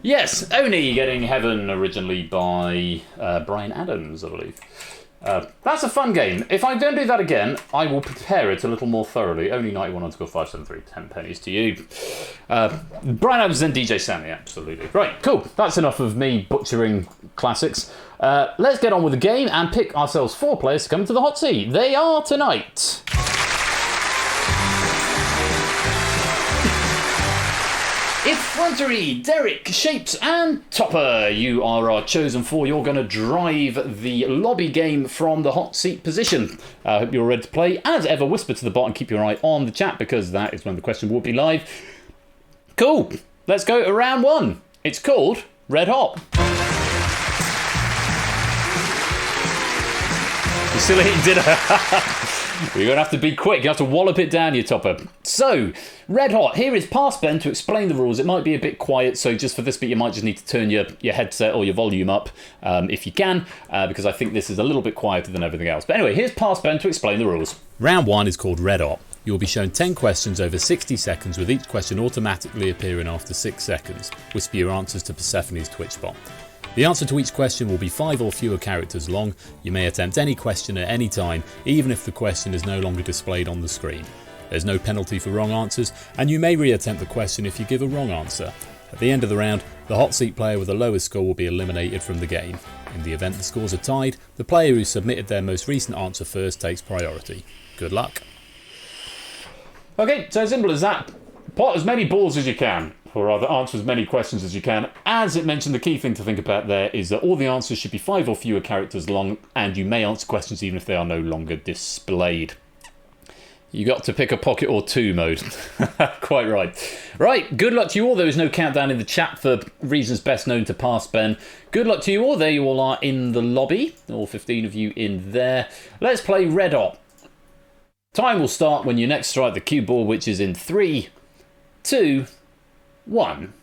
Yes, Oni getting Heaven originally by Bryan Adams, I believe. That's a fun game. If I don't do that again, I will prepare it a little more thoroughly. Only 91 on score 573. 10 pennies to you. Bryan Adams and DJ Sammy, absolutely. Right, cool. That's enough of me butchering classics. Let's get on with the game and pick ourselves 4 players to come to the hot seat. They are tonight. Effrontery, Derek, Shapes and Topper. You are our chosen 4. You're going to drive the lobby game from the hot seat position. I hope you're ready to play. As ever, whisper to the bot and keep your eye on the chat because that is when the question will be live. Cool. Let's go to round 1. It's called Red Hot. You still eating dinner? You're going to have to be quick. You have to wallop it down, you Topper. So, Red Hot. Here is past Ben to explain the rules. It might be a bit quiet, so just for this bit, you might just need to turn your headset or your volume up if you can, because I think this is a little bit quieter than everything else. But anyway, here's past Ben to explain the rules. Round 1 is called Red Hot. You will be shown 10 questions over 60 seconds, with each question automatically appearing after 6 seconds. Whisper your answers to Persephone's Twitch bot. The answer to each question will be 5 or fewer characters long. You may attempt any question at any time, even if the question is no longer displayed on the screen. There's no penalty for wrong answers, and you may re-attempt the question if you give a wrong answer. At the end of the round, the hot seat player with the lowest score will be eliminated from the game. In the event the scores are tied, the player who submitted their most recent answer first takes priority. Good luck. Okay, so simple as that. Pot as many balls as you can, or rather answer as many questions as you can. As it mentioned, the key thing to think about there is that all the answers should be 5 or fewer characters long, and you may answer questions even if they are no longer displayed. You got to pick a pocket or two mode. Quite right. Right, good luck to you all. There is no countdown in the chat for reasons best known to past Ben. Good luck to you all. There you all are in the lobby. All 15 of you in there. Let's play Red Hot. Time will start when you next strike the cue ball, which is in 3, 2, 1.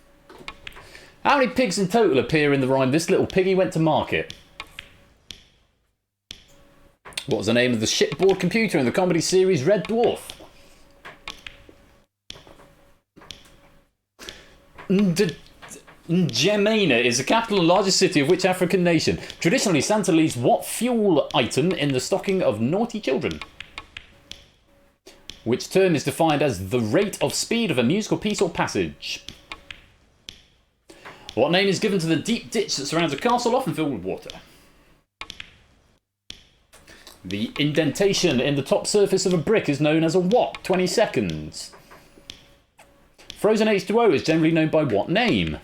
How many pigs in total appear in the rhyme "This little piggy went to market"? What was the name of the shipboard computer in the comedy series Red Dwarf? N'Djamena is the capital and largest city of which African nation? Traditionally, Santa leaves what fuel item in the stocking of naughty children? Which term is defined as the rate of speed of a musical piece or passage? What name is given to the deep ditch that surrounds a castle often filled with water? The indentation in the top surface of a brick is known as a what? 20 seconds. Frozen H2O is generally known by what name?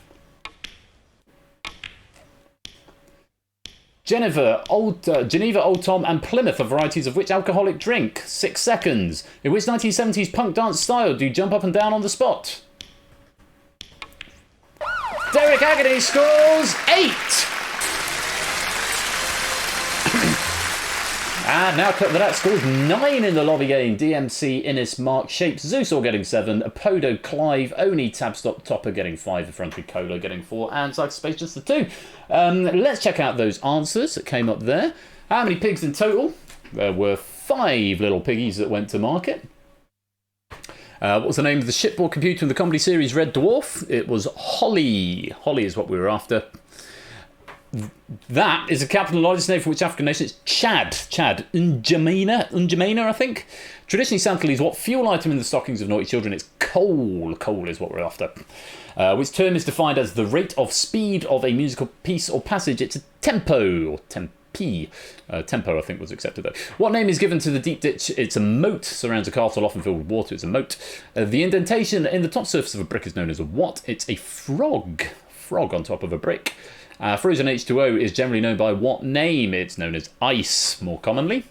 Geneva, Old Tom and Plymouth are varieties of which alcoholic drink? 6 seconds. In which 1970s punk dance style do you jump up and down on the spot? Derek Agony scores 8! And now cut that scores 9 in the lobby game. DMC, Innes, Mark, Shapes, Zeus all getting 7. Apodo, Clive, Oni, Tabstop, Topper getting 5. Effrontery, Colo getting 4. And Psychospace just the 2. Let's check out those answers that came up there. How many pigs in total? There were 5 little piggies that went to market. What was the name of the shipboard computer in the comedy series Red Dwarf? It was Holly. Holly is what we were after. That is the capital and largest name for which African nation? It's Chad. N'Djamena, I think. Traditionally, Santa leaves what fuel item in the stockings of naughty children? It's coal. Coal is what we're after. Which term is defined as the rate of speed of a musical piece or passage? It's a tempo, or tempi. Tempo, I think, was accepted though. What name is given to the deep ditch? It's a moat. Surrounds a castle often filled with water. It's a moat. The indentation in the top surface of a brick is known as a what? It's a frog. Frog on top of a brick. Frozen H2O is generally known by what name? It's known as ice, more commonly.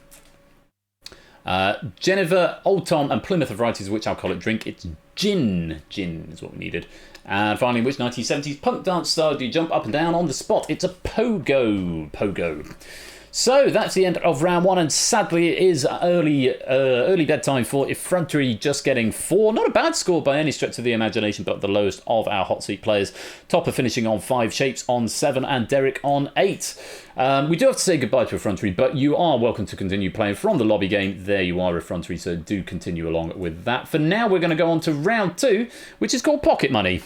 Geneva, Old Tom and Plymouth are varieties of which alcoholic drink? It's gin. Gin is what we needed. And finally, which 1970s punk dance style do you jump up and down on the spot? It's a pogo. Pogo. So that's the end of round 1, and sadly it is early bedtime for Effrontery, just getting 4. Not a bad score by any stretch of the imagination, but the lowest of our hot seat players. Topper finishing on 5, Shapes on 7, and Derek on 8. We do have to say goodbye to Effrontery, but you are welcome to continue playing from the lobby game. There you are, Effrontery, so do continue along with that. For now, we're going to go on to round 2, which is called Pocket Money.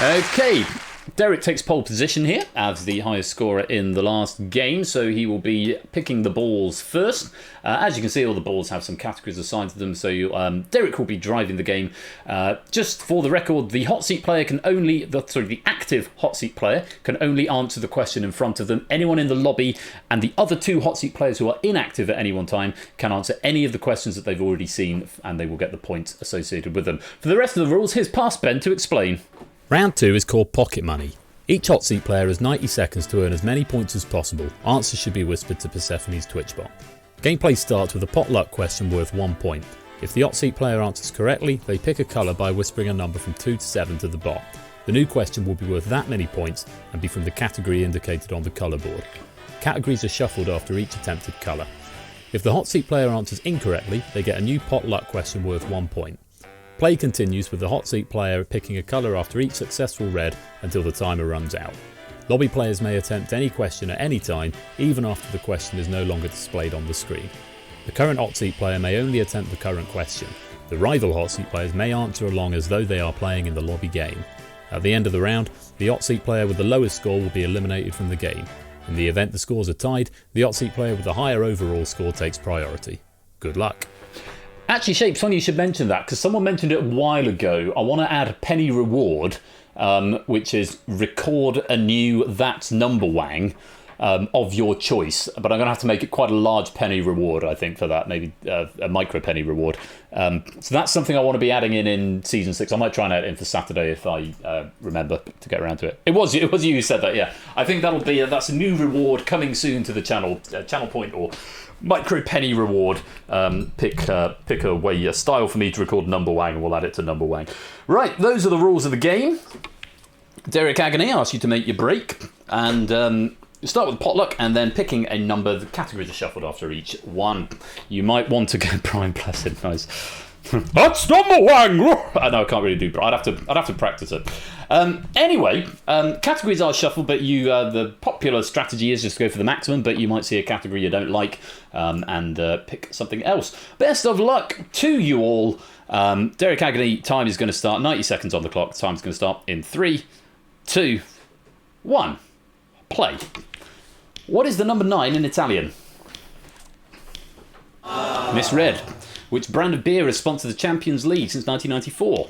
Okay, Derek takes pole position here as the highest scorer in the last game, so he will be picking the balls first. As you can see, all the balls have some categories assigned to them, so Derek will be driving the game. Just for the record, the hot seat player can only, the active hot seat player can only answer the question in front of them. Anyone in the lobby and the other 2 hot seat players who are inactive at any one time can answer any of the questions that they've already seen, and they will get the points associated with them. For the rest of the rules, here's past Ben to explain. Round 2 is called Pocket Money. Each hot seat player has 90 seconds to earn as many points as possible. Answers should be whispered to Persephone's Twitch bot. Gameplay starts with a potluck question worth 1 point. If the hot seat player answers correctly, they pick a colour by whispering a number from 2 to 7 to the bot. The new question will be worth that many points and be from the category indicated on the colour board. Categories are shuffled after each attempted colour. If the hot seat player answers incorrectly, they get a new potluck question worth 1 point. Play continues with the hot seat player picking a colour after each successful red until the timer runs out. Lobby players may attempt any question at any time, even after the question is no longer displayed on the screen. The current hot seat player may only attempt the current question. The rival hot seat players may answer along as though they are playing in the lobby game. At the end of the round, the hot seat player with the lowest score will be eliminated from the game. In the event the scores are tied, the hot seat player with the higher overall score takes priority. Good luck. Actually, Shapes, funny you should mention that, because someone mentioned it a while ago. I want to add a penny reward, which is record a new That's Number Wang. of your choice. But I'm going to have to make it quite a large penny reward, I think, for that. Maybe a micro penny reward. So that's something I want to be adding in season 6. I might try and add it in for Saturday if I remember to get around to it. It was you who said that, yeah. I think that's a new reward coming soon to the channel, channel point or micro penny reward. Pick a style for me to record Number Wang, and we'll add it to Number Wang. Right, those are the rules of the game. Derek Agony asks you to make your break, and you start with potluck and then picking a number. The categories are shuffled after each one. You might want to get Brian Blessed. Nice. That's Number Wang. No, I can't really do. I'd have to practice it. Anyway, categories are shuffled, but the popular strategy is just to go for the maximum. But you might see a category you don't like and pick something else. Best of luck to you all. Derek Agony, time is going to start. 90 seconds on the clock. Time is going to start in 3, 2, 1. Play. What is the number 9 in Italian? Misread. Which brand of beer has sponsored the Champions League since 1994?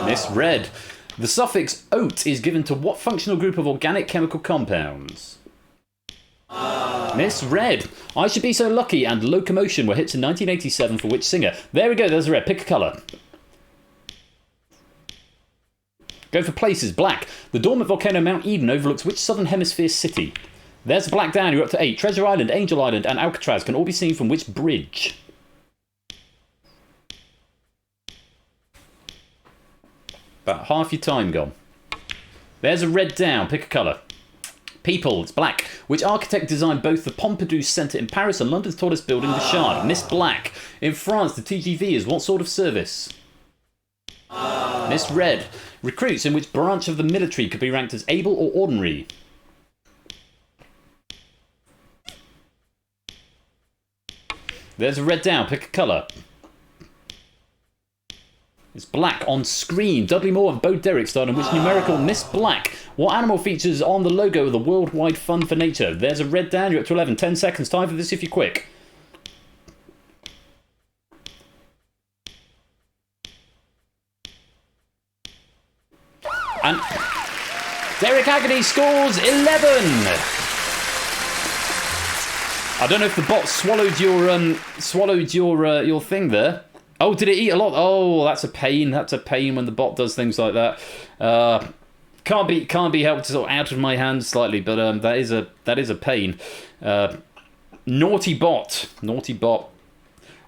Misread. The suffix "oat" is given to what functional group of organic chemical compounds? Misread. I Should Be So Lucky and Locomotion were hits in 1987 for which singer? There we go, there's a red. Pick a colour. Go for places. Black. The dormant volcano Mount Eden overlooks which southern hemisphere city? There's a black down, you're up to 8. Treasure Island, Angel Island and Alcatraz can all be seen from which bridge? About half your time gone. There's a red down, pick a colour. People, it's black. Which architect designed both the Pompidou Centre in Paris and London's tallest building, the Shard? Miss Black. In France, the TGV is what sort of service? Miss Red. Recruits in which branch of the military could be ranked as able or ordinary? There's a red down, pick a colour. It's black on screen. Dudley Moore and Bo Derek starred in which numerical? Miss Black. What animal features on the logo of the Worldwide Fund for Nature? There's a red down, you're up to 11. 10 seconds, time for this if you're quick. And Derek Agony scores 11. I don't know if the bot swallowed your thing there. Oh, did it eat a lot? Oh, that's a pain. That's a pain when the bot does things like that. Can't be helped sort of out of my hands slightly, but that is a pain. Naughty bot.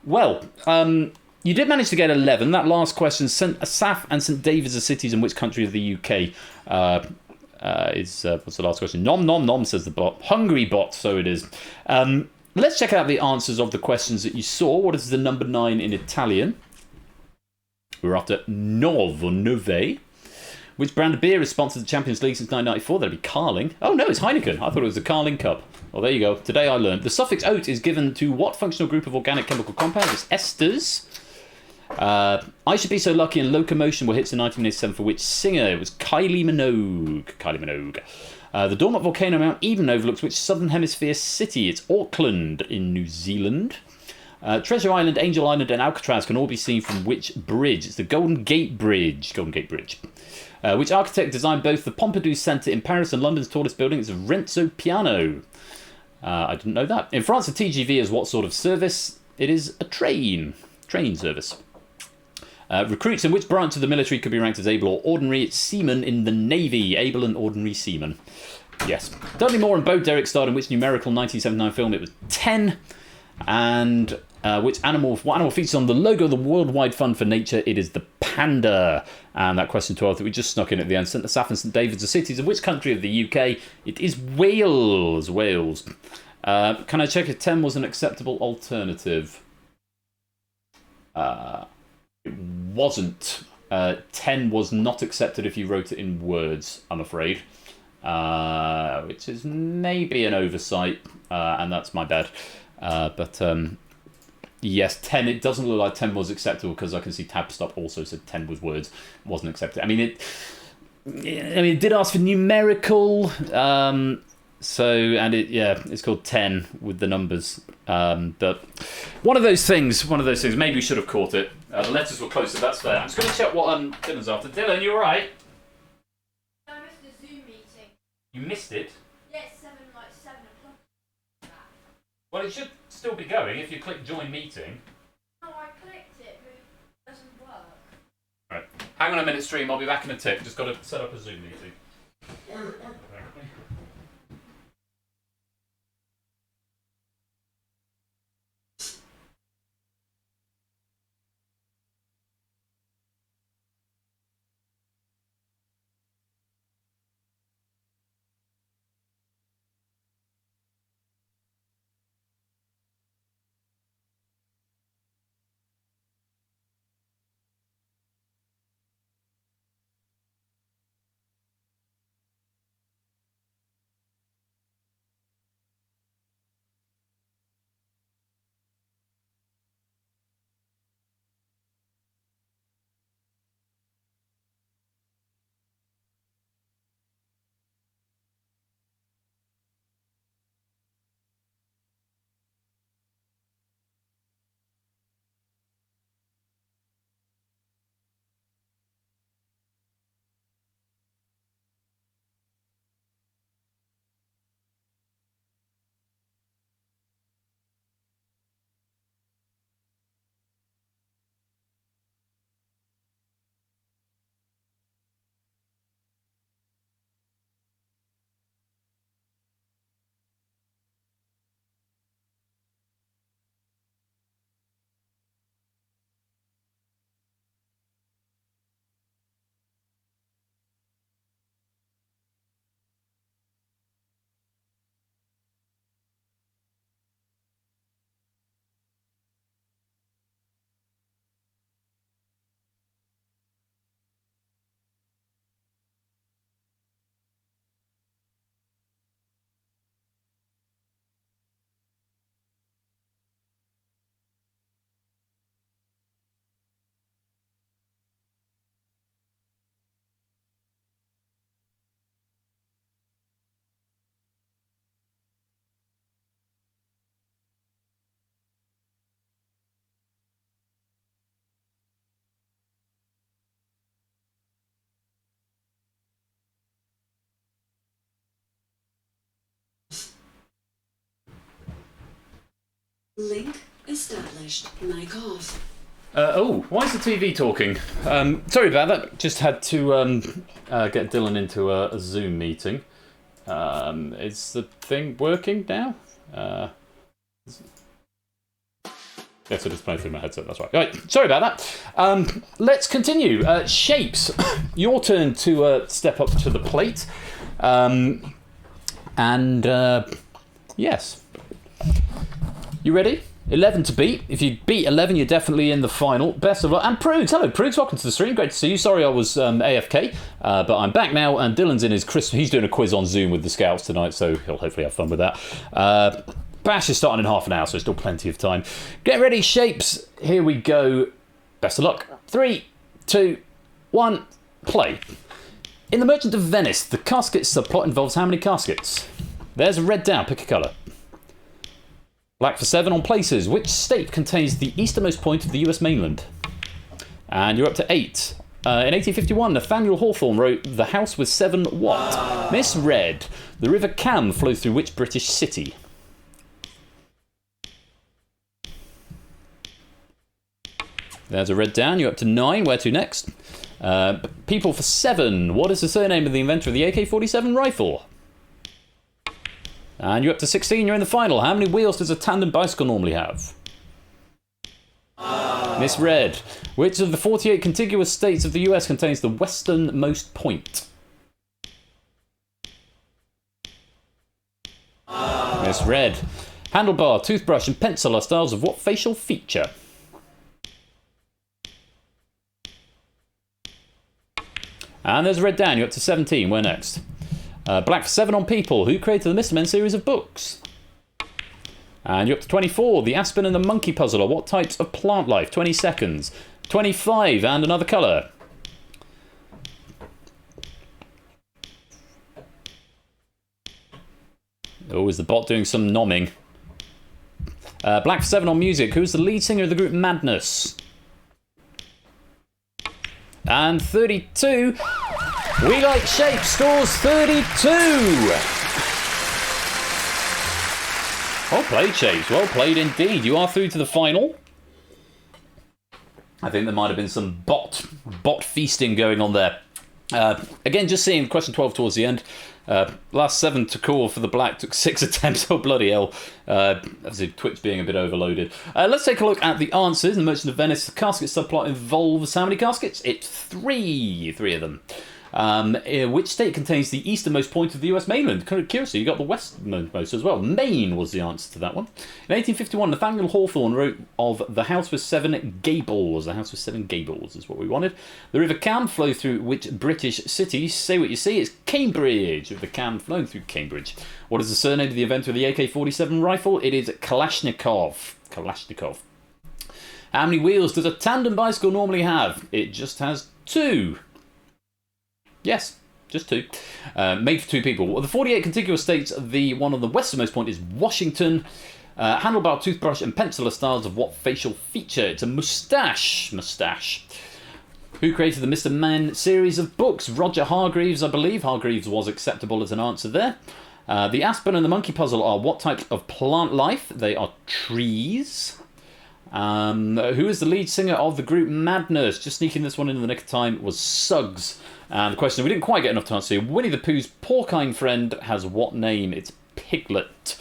Well, you did manage to get 11. That last question, Saf and St David's are cities in which country of the UK? What's the last question? Nom nom nom, says the bot. Hungry bot, so it is. Let's check out the answers of the questions that you saw. What is the number 9 in Italian? We're after Nove. Which brand of beer has sponsored the Champions League since 1994? That'd be Carling. Oh no, it's Heineken. I thought it was the Carling Cup. Well, there you go. Today I learned. The suffix "oat" is given to what functional group of organic chemical compounds? It's esters. I Should Be So Lucky and Locomotion were hits in 1987 for which singer? It was Kylie Minogue. The dormant volcano Mount Eden overlooks which southern hemisphere city? It's Auckland in New Zealand. Treasure Island, Angel Island and Alcatraz can all be seen from which bridge? It's the Golden Gate Bridge. Which architect designed both the Pompidou Centre in Paris and London's tallest building? It's Renzo Piano. I didn't know that. In France, the TGV is what sort of service? It is a train service. Recruits in which branch of the military could be ranked as able or ordinary? It's seamen in the Navy. Able and ordinary seamen. Yes. Dudley Moore and Bo Derek starred in which numerical 1979 film? It was 10. And what animal features on the logo of the Worldwide Fund for Nature? It is the panda. And that question 12 that we just snuck in at the end. St Saf and St David's are cities of which country of the UK? It is Wales. Can I check if 10 was an acceptable alternative? It wasn't. 10 was not accepted if you wrote it in words, I'm afraid. Which is maybe an oversight, and that's my bad. But yes, 10, it doesn't look like 10 was acceptable because I can see Tabstop also said 10 was words, wasn't accepted. I mean, it did ask for numerical, it's called 10 with the numbers. But one of those things, maybe we should have caught it. The letters were closer, that's fair. I'm just going to check what Dylan's after. Dylan, you alright? You missed it. Yeah, it's 7 o'clock. Well, it should still be going if you click join meeting. No, I clicked it, but it doesn't work. Right. Hang on a minute, stream. I'll be back in a tick. Just got to set up a Zoom meeting. Link established. Mic off. Why is the TV talking? Sorry about that. Just had to get Dylan into a Zoom meeting. Is the thing working now? Yes, it is playing through my headset, that's right. Right, sorry about that. Let's continue. Shapes, your turn to step up to the plate. Yes. You ready? 11 to beat. If you beat 11, you're definitely in the final. Best of luck. And Prugs. Hello, Prugs. Welcome to the stream. Great to see you. Sorry I was AFK, but I'm back now, and Dylan's in his he's doing a quiz on Zoom with the Scouts tonight, so he'll hopefully have fun with that. Bash is starting in half an hour, so still plenty of time. Get ready, Shapes. Here we go. Best of luck. 3, 2, 1, play. In The Merchant of Venice, the casket subplot involves how many caskets? There's a red down. Pick a colour. Black for 7 on places. Which state contains the easternmost point of the US mainland? And you're up to 8. In 1851, Nathaniel Hawthorne wrote The House with 7 what? Misread. The River Cam flows through which British city? There's a red down. You're up to 9. Where to next? People for 7. What is the surname of the inventor of the AK-47 rifle? And you're up to 16, you're in the final. How many wheels does a tandem bicycle normally have? Misread. Which of the 48 contiguous states of the US contains the westernmost point? Misread. Handlebar, toothbrush, and pencil are styles of what facial feature? And there's a red down, you're up to 17, where next? Black for 7 on people. Who created the Mr. Men series of books? And you're up to 24. The Aspen and the Monkey Puzzle are what types of plant life? 20 seconds. 25 and another colour. Oh, is the bot doing some nomming? Black for 7 on music. Who is the lead singer of the group Madness? And 32. We Like Shape scores 32. Well played, Shapes. Well played indeed. You are through to the final. I think there might have been some bot feasting going on there. Again, just seeing question 12 towards the end. Last 7 to call for the black took 6 attempts. Oh, bloody hell. As if Twitch being a bit overloaded. Let's take a look at the answers. In the Merchant of Venice, the casket subplot involves how many caskets? It's 3. 3 of them. Which state contains the easternmost point of the US mainland? Curiously, you got the westernmost as well. Maine was the answer to that one. In 1851, Nathaniel Hawthorne wrote of the house with 7 gables. The house with 7 gables is what we wanted. The River Cam flows through which British city? Say what you see. It's Cambridge. The Cam flowing through Cambridge. What is the surname of the inventor of the AK-47 rifle? It is Kalashnikov. Kalashnikov. How many wheels does a tandem bicycle normally have? It just has 2. Yes, just 2. Made for 2 people. Well, the 48 contiguous states, the one on the westernmost point is Washington. Handlebar, toothbrush, and pencil are styles of what facial feature? It's a moustache. Moustache. Who created the Mr. Man series of books? Roger Hargreaves, I believe. Hargreaves was acceptable as an answer there. The aspen and the monkey puzzle are what type of plant life? They are trees. Who is the lead singer of the group Madness? Just sneaking this one in the nick of time was Suggs. And the question we didn't quite get enough to answer. Winnie the Pooh's porcine friend has what name? It's Piglet.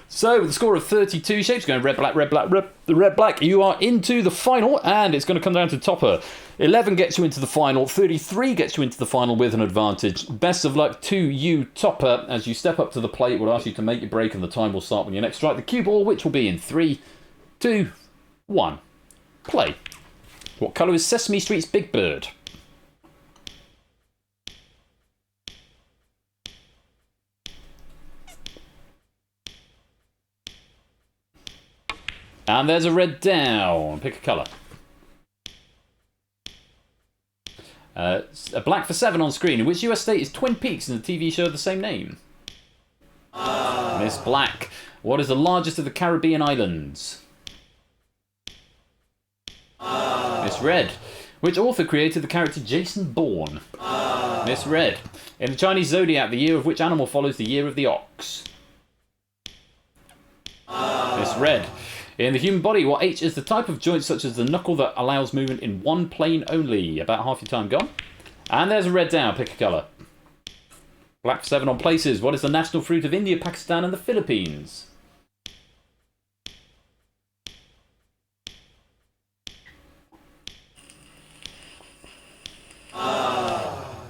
So, with the score of 32, Shapes going red, black, red, black, red, black. You are into the final, and it's going to come down to Topper. 11 gets you into the final. 33 gets you into the final with an advantage. Best of luck to you, Topper. As you step up to the plate, we'll ask you to make your break, and the time will start when you next strike the cue ball, which will be in 3, 2, 1. Play. What colour is Sesame Street's Big Bird? And there's a red down. Pick a colour. A black for 7 on screen. In which US state is Twin Peaks in the TV show of the same name? Miss Black. What is the largest of the Caribbean islands? Miss Red. Which author created the character Jason Bourne? Miss Red. In the Chinese zodiac, the year of which animal follows the year of the ox? Miss Red. In the human body, what H is the type of joint such as the knuckle that allows movement in one plane only? About half your time gone. And there's a red down. Pick a colour. Black for 7 on places. What is the national fruit of India, Pakistan and the Philippines?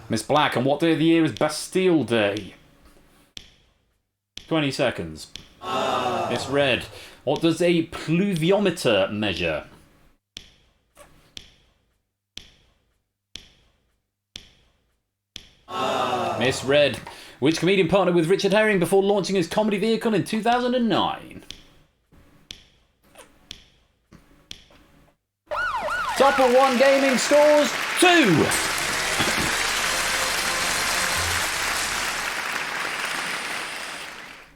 Miss Black. And what day of the year is Bastille Day? 20 seconds. Miss Red. What does a pluviometer measure? Miss Red. Which comedian partnered with Richard Herring before launching his comedy vehicle in 2009? Topper 1 Gaming scores 2.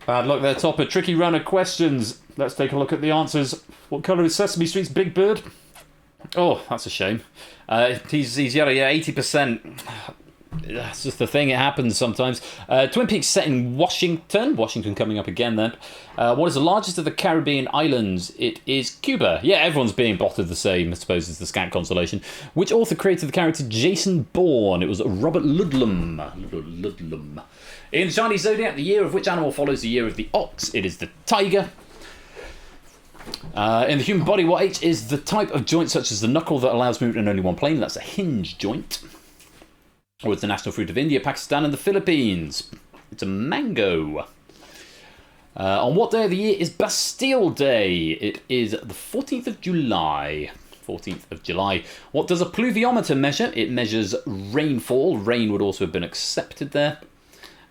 Bad luck there, Topper. Tricky run of questions. Let's take a look at the answers. What colour is Sesame Street's Big Bird? Oh, that's a shame. He's yellow, yeah, 80%. That's just the thing, it happens sometimes. Twin Peaks set in Washington. Washington coming up again then. What is the largest of the Caribbean islands? It is Cuba. Yeah, everyone's being botted the same, I suppose, is the scant consolation. Which author created the character Jason Bourne? It was Robert Ludlum. Ludlum. In the Chinese zodiac, the year of which animal follows the year of the ox? It is the tiger. In the human body, what H is the type of joint such as the knuckle that allows movement in only one plane? That's a hinge joint. Or it's the national fruit of India, Pakistan and the Philippines? It's a mango. On what day of the year is Bastille Day? It is the 14th of July. 14th of July. What does a pluviometer measure? It measures rainfall. Rain would also have been accepted there.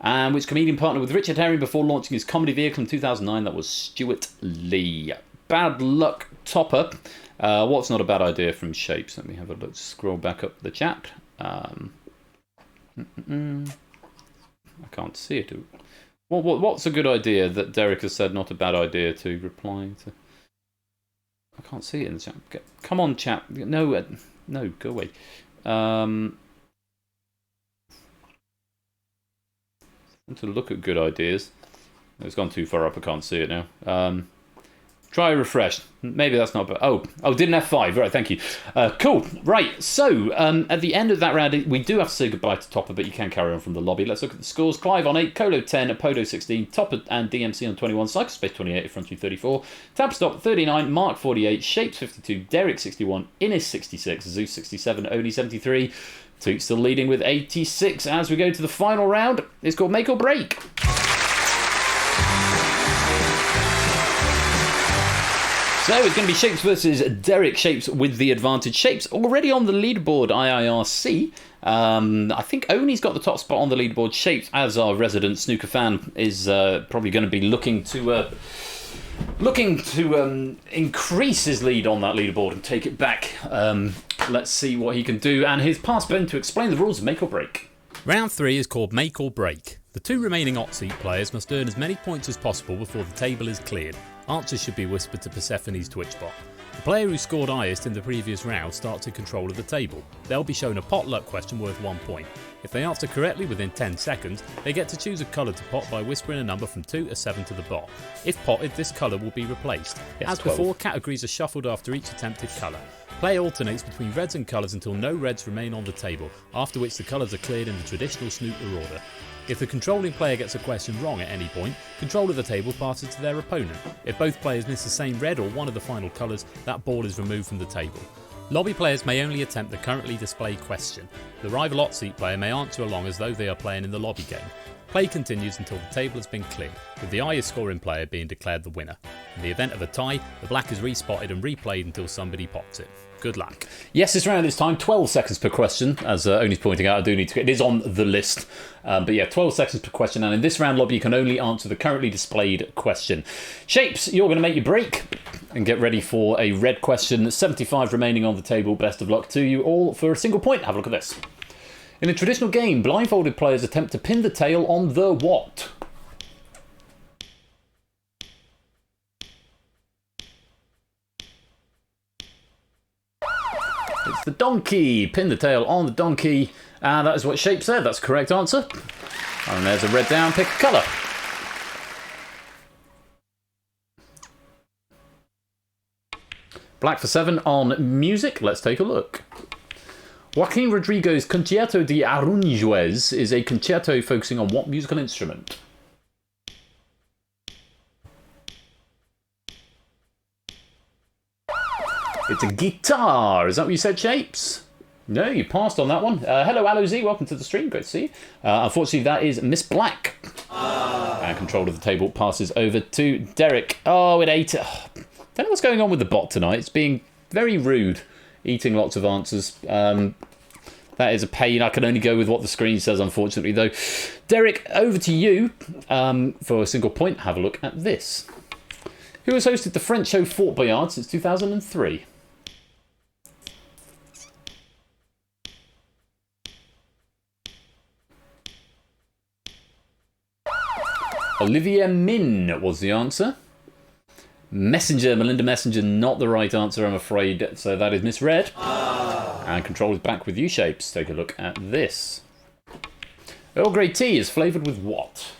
And which comedian partnered with Richard Herring before launching his comedy vehicle in 2009? That was Stuart Lee. Bad luck, Topper. What's not a bad idea from Shapes? Let me have a look. Scroll back up the chat. I can't see it. What's a good idea that Derek has said not a bad idea to replying to? I can't see it in the chat. Come on, chat. No, go away. want to look at good ideas. It's gone too far up, I can't see it now. Try refresh. Maybe that's not bad. Oh, did an F5. Right, thank you. Cool. Right, so at the end of that round, we do have to say goodbye to Topper, but you can carry on from the lobby. Let's look at the scores. Clive on 8, Colo 10, Apodo 16, Topper and DMC on 21, Psychospace 28, Frontier 34, Tabstop 39, Mark 48, Shapes 52, Derek 61, Innis 66, Zeus 67, Oni 73. Toot still leading with 86 as we go to the final round. It's called Make or Break. So it's going to be Shapes versus Derek. Shapes with the advantage. Shapes already on the leaderboard, IIRC. I think Oni's got the top spot on the leaderboard. Shapes, as our resident snooker fan, is probably going to be looking to increase his lead on that leaderboard and take it back. Let's see what he can do. And here's past Ben to explain the rules of Make or Break. Round 3 is called Make or Break. The 2 remaining hot seat players must earn as many points as possible before the table is cleared. Answers should be whispered to Persephone's Twitch bot. The player who scored highest in the previous round starts in control of the table. They'll be shown a potluck question worth 1 point. If they answer correctly within 10 seconds, they get to choose a colour to pot by whispering a number from 2 to 7 to the bot. If potted, this colour will be replaced. As 12. before, categories are shuffled after each attempted colour. Play alternates between reds and colours until no reds remain on the table, after which the colours are cleared in the traditional snooker order. If the controlling player gets a question wrong at any point, control of the table passes to their opponent. If both players miss the same red or one of the final colours, that ball is removed from the table. Lobby players may only attempt the currently displayed question. The rival hot seat player may answer along as though they are playing in the lobby game. Play continues until the table has been cleared, with the highest scoring player being declared the winner. In the event of a tie, the black is respotted and replayed until somebody pots it. Good luck. Yes, this round this time, 12 seconds per question. As Oni's pointing out, I do need to. It is on the list. But yeah, 12 seconds per question. And in this round, Lobby, you can only answer the currently displayed question. Shapes, you're going to make your break and get ready for a red question. 75 remaining on the table. Best of luck to you all for a single point. Have a look at this. In a traditional game, blindfolded players attempt to pin the tail on the what? It's the donkey. Pin the tail on the donkey. And that is what Shape said. That's the correct answer. And there's a red down. Pick a colour. Black for 7 on music. Let's take a look. Joaquin Rodrigo's Concierto de Aranjuez is a concerto focusing on what musical instrument? It's a guitar. Is that what you said, Shapes? No, you passed on that one. Hello, Aloe Z. Welcome to the stream. Great to see you. Unfortunately, that is Miss Black. And control of the table passes over to Derek. Oh, it ate it. Oh, don't know what's going on with the bot tonight. It's being very rude, eating lots of answers. That is a pain. I can only go with what the screen says, unfortunately, though. Derek, over to you for a single point. Have a look at this. Who has hosted the French show Fort Boyard since 2003? Olivia Min was the answer. Messenger, Melinda Messenger, not the right answer, I'm afraid. So that is misread. And control is back with you, Shapes. Take a look at this. Earl Grey tea is flavoured with what?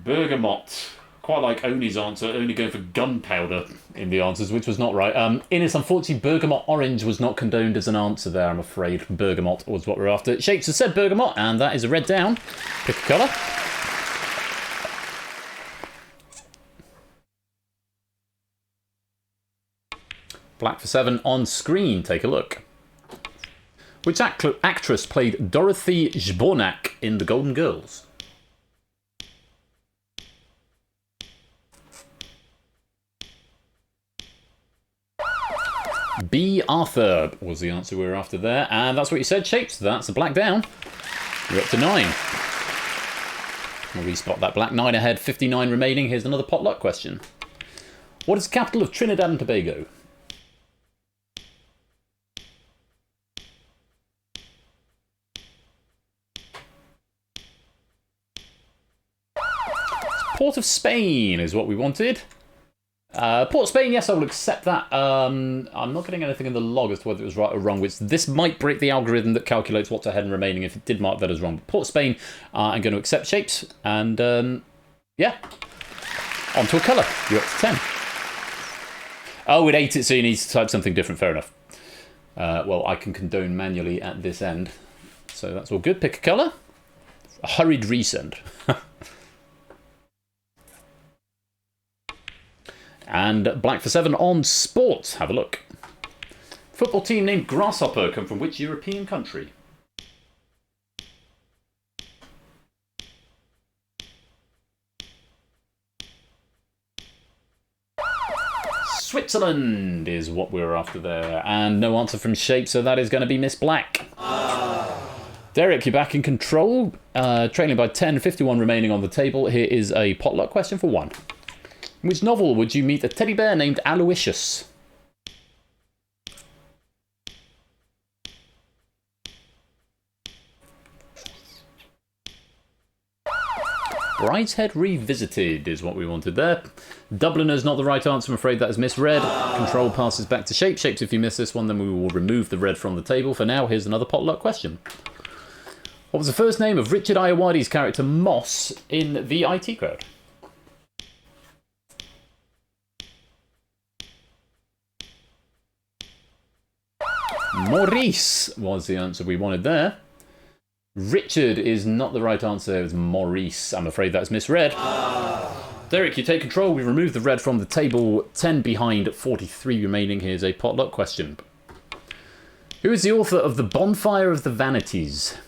Bergamot. Quite like Oni's answer, only going for gunpowder in the answers, which was not right. Innes, unfortunately, bergamot orange was not condoned as an answer there, I'm afraid. Bergamot was what we're after. Shapes has said bergamot, and that is a red down. Pick a colour. Black for 7 on screen. Take a look. Which actress played Dorothy Zbornak in The Golden Girls? B. Arthur was the answer we were after there. And that's what you said, Shapes. That's a black down. You're up to 9. We'll respot that black. 9 ahead, 59 remaining. Here's another potluck question. What is the capital of Trinidad and Tobago? Port of Spain is what we wanted. Port Spain, yes, I will accept that. I'm not getting anything in the log as to whether it was right or wrong, which this might break the algorithm that calculates what's ahead and remaining if it did mark that as wrong. But Port Spain, I'm going to accept shapes, and yeah, on to a colour. You're up to 10. Oh, it ate it, so you need to type something different. Fair enough. Well, I can condone manually at this end, so that's all good. Pick a colour. A hurried resend. And black for 7 on sports. Have a look. Football team named Grasshopper come from which European country? Switzerland is what we were after there. And no answer from Shape, so that is going to be Miss Black. Derek, you're back in control. Trailing by 10, 51 remaining on the table. Here is a potluck question for 1. In which novel would you meet a teddy bear named Aloysius? Brideshead Revisited is what we wanted there. Dubliner's not the right answer. I'm afraid that is misread. Control passes back to Shape. Shapes, if you miss this one, then we will remove the red from the table. For now, here's another potluck question. What was the first name of Richard Ayoade's character Moss in The IT Crowd? Maurice was the answer we wanted there. Richard is not the right answer. It was Maurice. I'm afraid that's misread. Derek, you take control. We remove the red from the table. 10 behind, 43 remaining. Here's a potluck question. Who is the author of The Bonfire of the Vanities?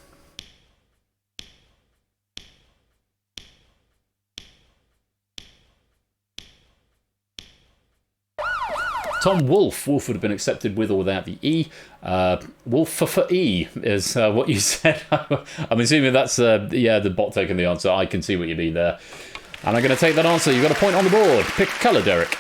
Tom Wolfe. Wolfe would have been accepted with or without the E. Wolf for E is what you said. I'm assuming that's, yeah, the bot taking the answer. I can see what you mean there. And I'm going to take that answer. You've got a point on the board. Pick a colour, Derek.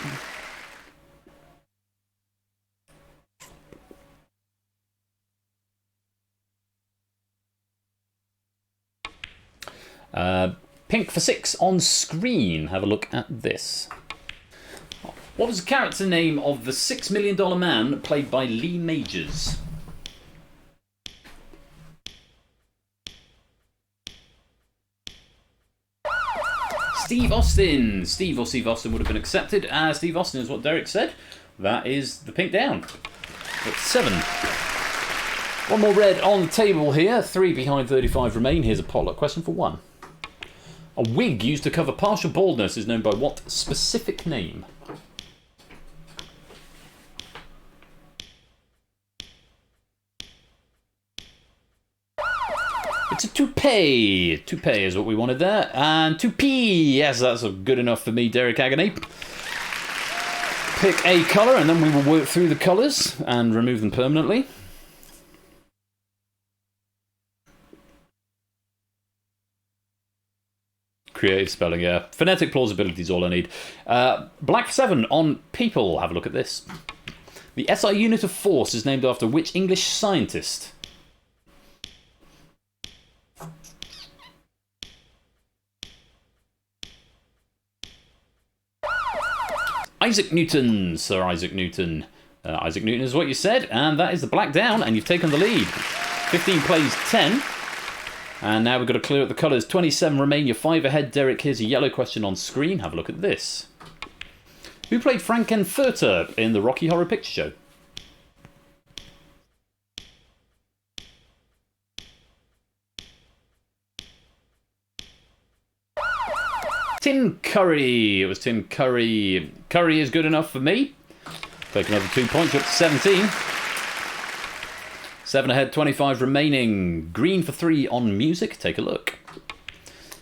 Pink for 6 on screen. Have a look at this. What was the character name of the $6 Million Man played by Lee Majors? Steve Austin. Steve or Steve Austin would have been accepted. Steve Austin is what Derek said. That is the pink down. It's 7. One more red on the table here. 3 behind, 35 remain. Here's a potluck question for 1. A wig used to cover partial baldness is known by what specific name? It's a toupee. Toupee is what we wanted there. And toupee. Yes, that's good enough for me, Derek Agony. Pick a colour and then we will work through the colours and remove them permanently. Creative spelling, yeah. Phonetic plausibility is all I need. Black 7 on people. Have a look at this. The SI unit of force is named after which English scientist? Isaac Newton, Sir Isaac Newton. Isaac Newton is what you said, and that is the black down, and you've taken the lead. 15 plays 10. And now we've got to clear up the colours. 27 remain, you're 5 ahead. Derek, here's a yellow question on screen. Have a look at this. Who played Frankenfurter in the Rocky Horror Picture Show? Tim Curry. It was Tim Curry. Curry is good enough for me. Take another 2 points, up to 17. 7 ahead, 25 remaining. Green for 3 on music. Take a look.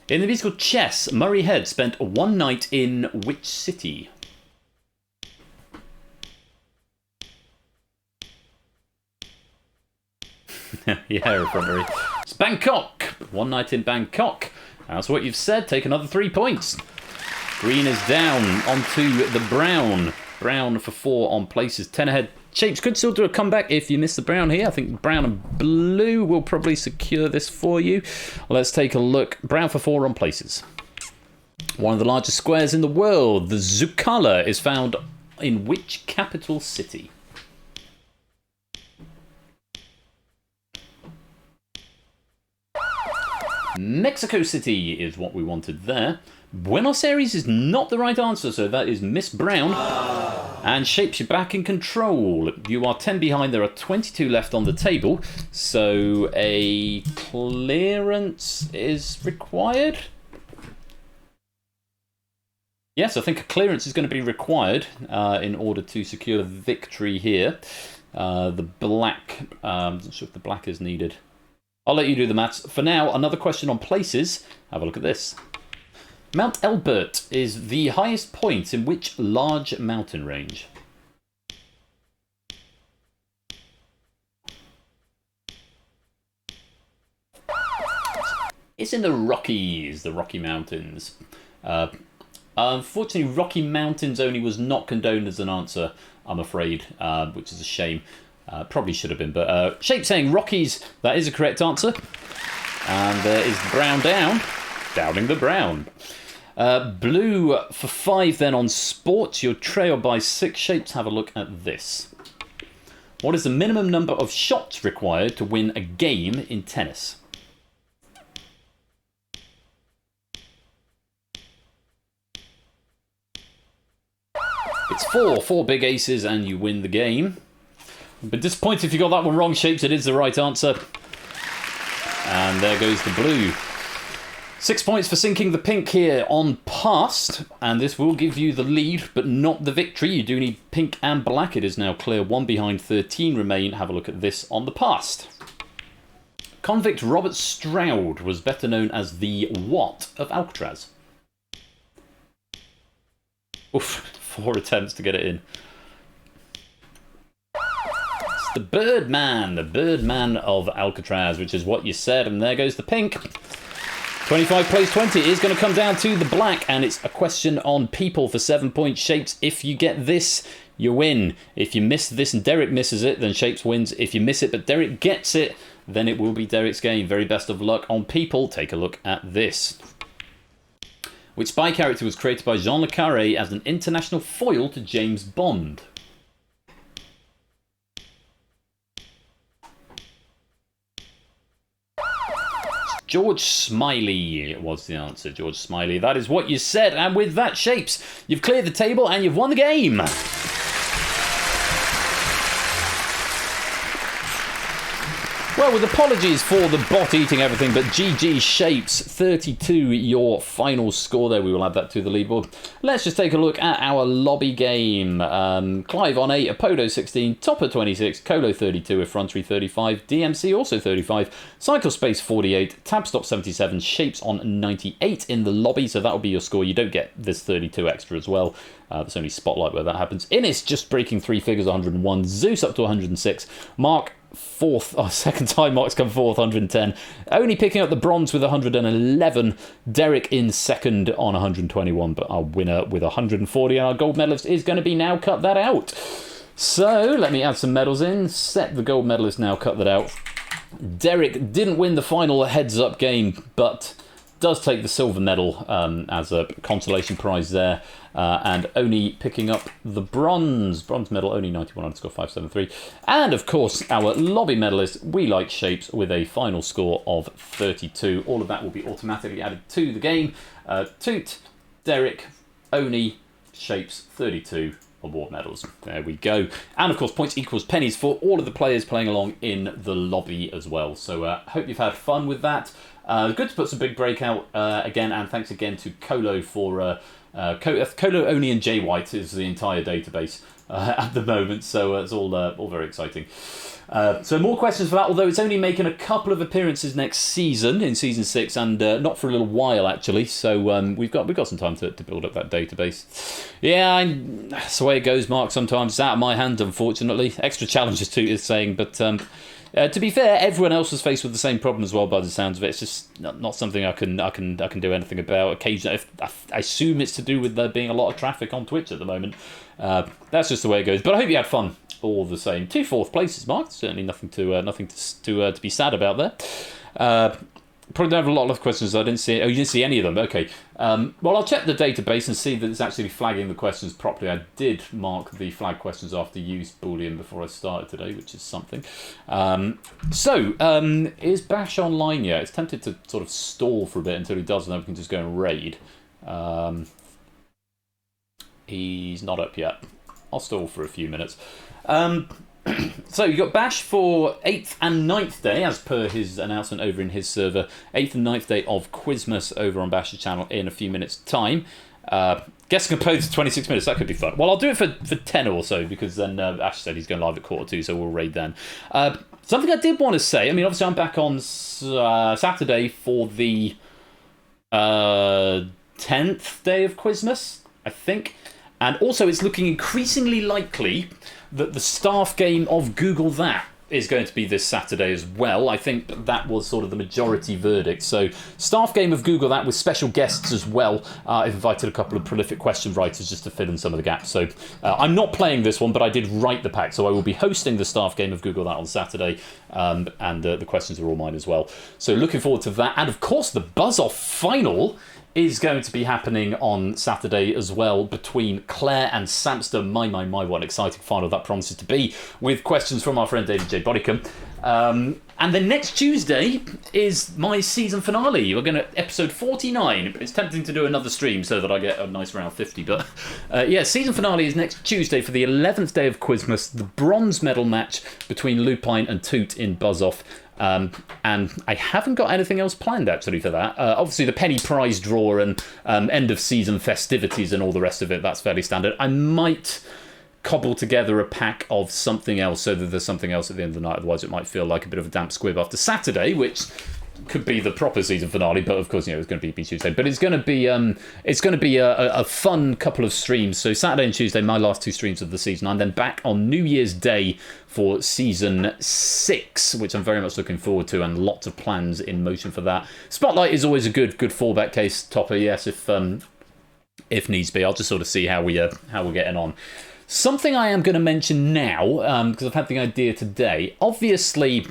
In the musical Chess, Murray Head spent 1 night in which city? Yeah, probably. It's Bangkok. 1 night in Bangkok. That's what you've said. Take another 3 points. Green is down onto the brown. Brown for 4 on places. 10 ahead. Shapes could still do a comeback if you miss the brown here. I think brown and blue will probably secure this for you. Let's take a look. Brown for 4 on places. One of the largest squares in the world, the Zocalo, is found in which capital city? Mexico City is what we wanted there. Buenos Aires is not the right answer, so that is Miss Brown. And Shapes, you're back in control. You are 10 behind. There are 22 left on the table. So a clearance is required. Yes, I think a clearance is going to be required in order to secure the victory here. The black, I'm not sure if the black is needed. I'll let you do the maths. For now, another question on places. Have a look at this. Mount Elbert is the highest point in which large mountain range? It's in the Rockies, the Rocky Mountains. Unfortunately, Rocky Mountains only was not condoned as an answer, I'm afraid, which is a shame. Probably should have been, but Shape saying Rockies, that is a correct answer. And there is Brown down, downing the brown. Blue for 5 then on sports. You're trailed by 6. Shapes, have a look at this. What is the minimum number of shots required to win a game in tennis? It's 4. 4 big aces and you win the game. But disappointed if you got that one wrong, Shapes. It is the right answer. And there goes the blue. 6 points for sinking the pink here on past. And this will give you the lead, but not the victory. You do need pink and black. It is now clear. 1 behind, 13 remain. Have a look at this on the past. Convict Robert Stroud was better known as the what of Alcatraz? Oof, 4 attempts to get it in. The Birdman of Alcatraz, which is what you said, and there goes the pink. 25 plays 20 is going to come down to the black, and it's a question on people for 7 point. Shapes, if you get this, you win. If you miss this and Derek misses it, then Shapes wins. If you miss it but Derek gets it, then it will be Derek's game. Very best of luck on people. Take a look at this. Which spy character was created by Jean le Carré as an international foil to James Bond? George Smiley was the answer. George Smiley. That is what you said. And with that, Shapes, you've cleared the table and you've won the game. Well, with apologies for the bot eating everything, but GG Shapes, 32 your final score there. We will add that to the leaderboard. Let's just take a look at our lobby game. Clive on 8, Apodo 16, Topper 26, Colo 32, Effrontery 35, DMC also 35, Cyclespace 48, Tabstop 77, Shapes on 98 in the lobby, so that will be your score. You don't get this 32 extra as well. There's only Spotlight where that happens. Innis just breaking 3 figures, 101. Zeus up to 106. Mark fourth, second time Mark's come fourth, 110. Only picking up the bronze with 111. Derek in second on 121, but our winner with 140. And our gold medalist is going to be now cut that out. So let me add some medals in. Set the gold medalist now, cut that out. Derek didn't win the final heads-up game, but does take the silver medal as a consolation prize there. And Oni picking up the bronze medal, Oni 91_573. And of course, our lobby medalist, We Like Shapes, with a final score of 32. All of that will be automatically added to the game. Toot, Derek, Oni, Shapes, 32 award medals. There we go. And of course, points equals pennies for all of the players playing along in the lobby as well. So hope you've had fun with that. Good to put some big breakout again, and thanks again to Colo for Colo, Oni and Jay White is the entire database at the moment, so it's all very exciting. So more questions for that, although it's only making a couple of appearances next season, in Season 6, and not for a little while, actually, so we've got some time to build up that database. Yeah, that's the way it goes, Mark, sometimes. It's out of my hands, unfortunately. Extra challenges, too, is saying, but to be fair, everyone else was faced with the same problem as well, by the sounds of it. It's just not something I can do anything about. Occasionally, I assume it's to do with there being a lot of traffic on Twitch at the moment. That's just the way it goes. But I hope you had fun all the same. 2 fourth places, Mark. Certainly nothing to be sad about there. Probably don't have a lot of questions. I didn't see. Oh, you didn't see any of them. Okay. Well, I'll check the database and see that it's actually flagging the questions properly. I did mark the flag questions after use boolean before I started today, which is something. Is Bash online yet? It's tempted to sort of stall for a bit until he does, and then we can just go and raid. He's not up yet. I'll stall for a few minutes. So you've got Bash for 8th and 9th day, as per his announcement over in his server. 8th and 9th day of Quizmas over on Bash's channel in a few minutes' time. Guess compose 26 minutes, that could be fun. Well, I'll do it for 10 or so, because then Ash said he's going live at 1:45, so we'll raid then. Something I did want to say, I mean, obviously I'm back on Saturday for the 10th day of Quizmas, I think. And also it's looking increasingly likely that the staff game of Google That is going to be this Saturday as well. I think that was sort of the majority verdict. So, staff game of Google That with special guests as well. I've invited a couple of prolific question writers just to fill in some of the gaps. So, I'm not playing this one, but I did write the pack. So, I will be hosting the staff game of Google That on Saturday. And the questions are all mine as well. So, looking forward to that. And of course, the Buzz Off final is going to be happening on Saturday as well between Claire and Samster. My, what an exciting final that promises to be, with questions from our friend David J. Bodicum. And then next Tuesday is my season finale. We're going to episode 49. It's tempting to do another stream so that I get a nice round 50. But yeah, season finale is next Tuesday for the 11th day of Quizmas, the bronze medal match between Lupine and Toot in Buzz Off. And I haven't got anything else planned actually for that. Obviously the penny prize draw and end of season festivities and all the rest of it, that's fairly standard. I might cobble together a pack of something else so that there's something else at the end of the night, otherwise it might feel like a bit of a damp squib after Saturday, which could be the proper season finale, but of course, it's going to be Tuesday. But it's going to be a fun couple of streams. So Saturday and Tuesday, my last 2 streams of the season. I'm then back on New Year's Day for season 6, which I'm very much looking forward to, and lots of plans in motion for that. Spotlight is always a good fallback case, Topper. Yes, if needs be. I'll just sort of see how we're getting on. Something I am going to mention now, because I've had the idea today. Obviously,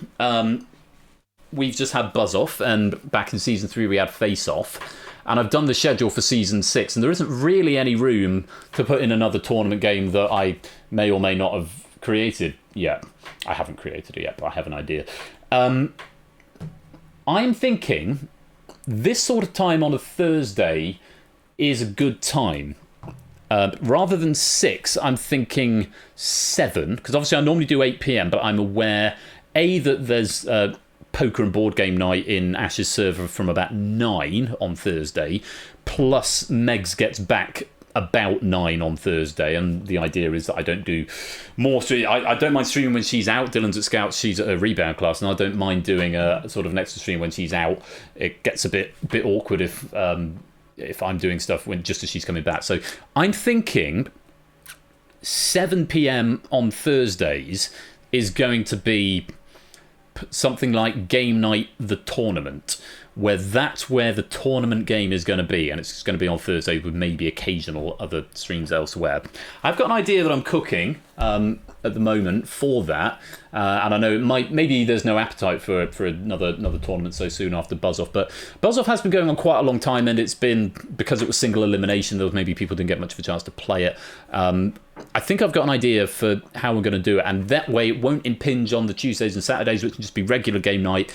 we've just had Buzz Off, and back in season 3 we had Face Off, and I've done the schedule for season 6, and there isn't really any room to put in another tournament game that I may or may not have created yet. I haven't created it yet, but I have an idea. I'm thinking this sort of time on a Thursday is a good time. Rather than 6, I'm thinking 7, because obviously I normally do 8 PM, but I'm aware, A, that there's poker and board game night in Ash's server from about 9 on Thursday, plus Megs gets back about 9 on Thursday, and the idea is that I don't do more stream. I don't mind streaming when she's out. Dylan's at Scouts, she's at a rebound class, and I don't mind doing a sort of an extra stream when she's out. It gets a bit awkward if I'm doing stuff just as she's coming back. So I'm thinking 7 PM on Thursdays is going to be something like Game Night the Tournament, where that's where the tournament game is going to be, and it's going to be on Thursday with maybe occasional other streams elsewhere. I've got an idea that I'm cooking at the moment for that, and I know maybe there's no appetite for another tournament so soon after Buzz Off, but Buzz Off has been going on quite a long time, and it's been, because it was single elimination, there was maybe people didn't get much of a chance to play it. I think I've got an idea for how we're going to do it, and that way it won't impinge on the Tuesdays and Saturdays, which can just be regular game night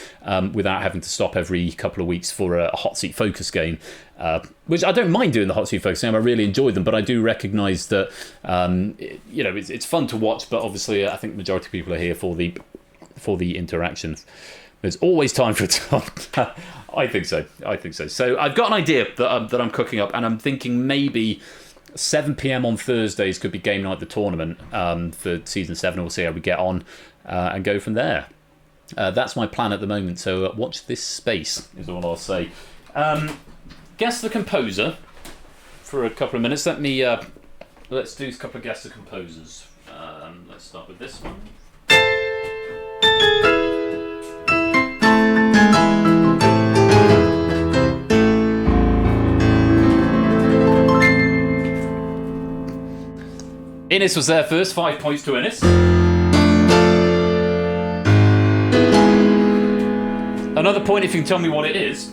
without having to stop every couple of weeks for a hot seat focus game. Which I don't mind doing the hot seat focus game. I really enjoy them, but I do recognise that it's fun to watch. But obviously, I think the majority of people are here for the interaction. There's always time for it. I think so. So I've got an idea that I'm cooking up, and I'm thinking maybe 7 PM on Thursdays could be Game Night the Tournament for season 7. We'll see how we get on and go from there. That's my plan at the moment. So watch this space is all I'll say. Guess the composer for a couple of minutes. Let's do a couple of guess the composers. Let's start with this one. Innes was there first, 5 points to Innes. Another point if you can tell me what it is.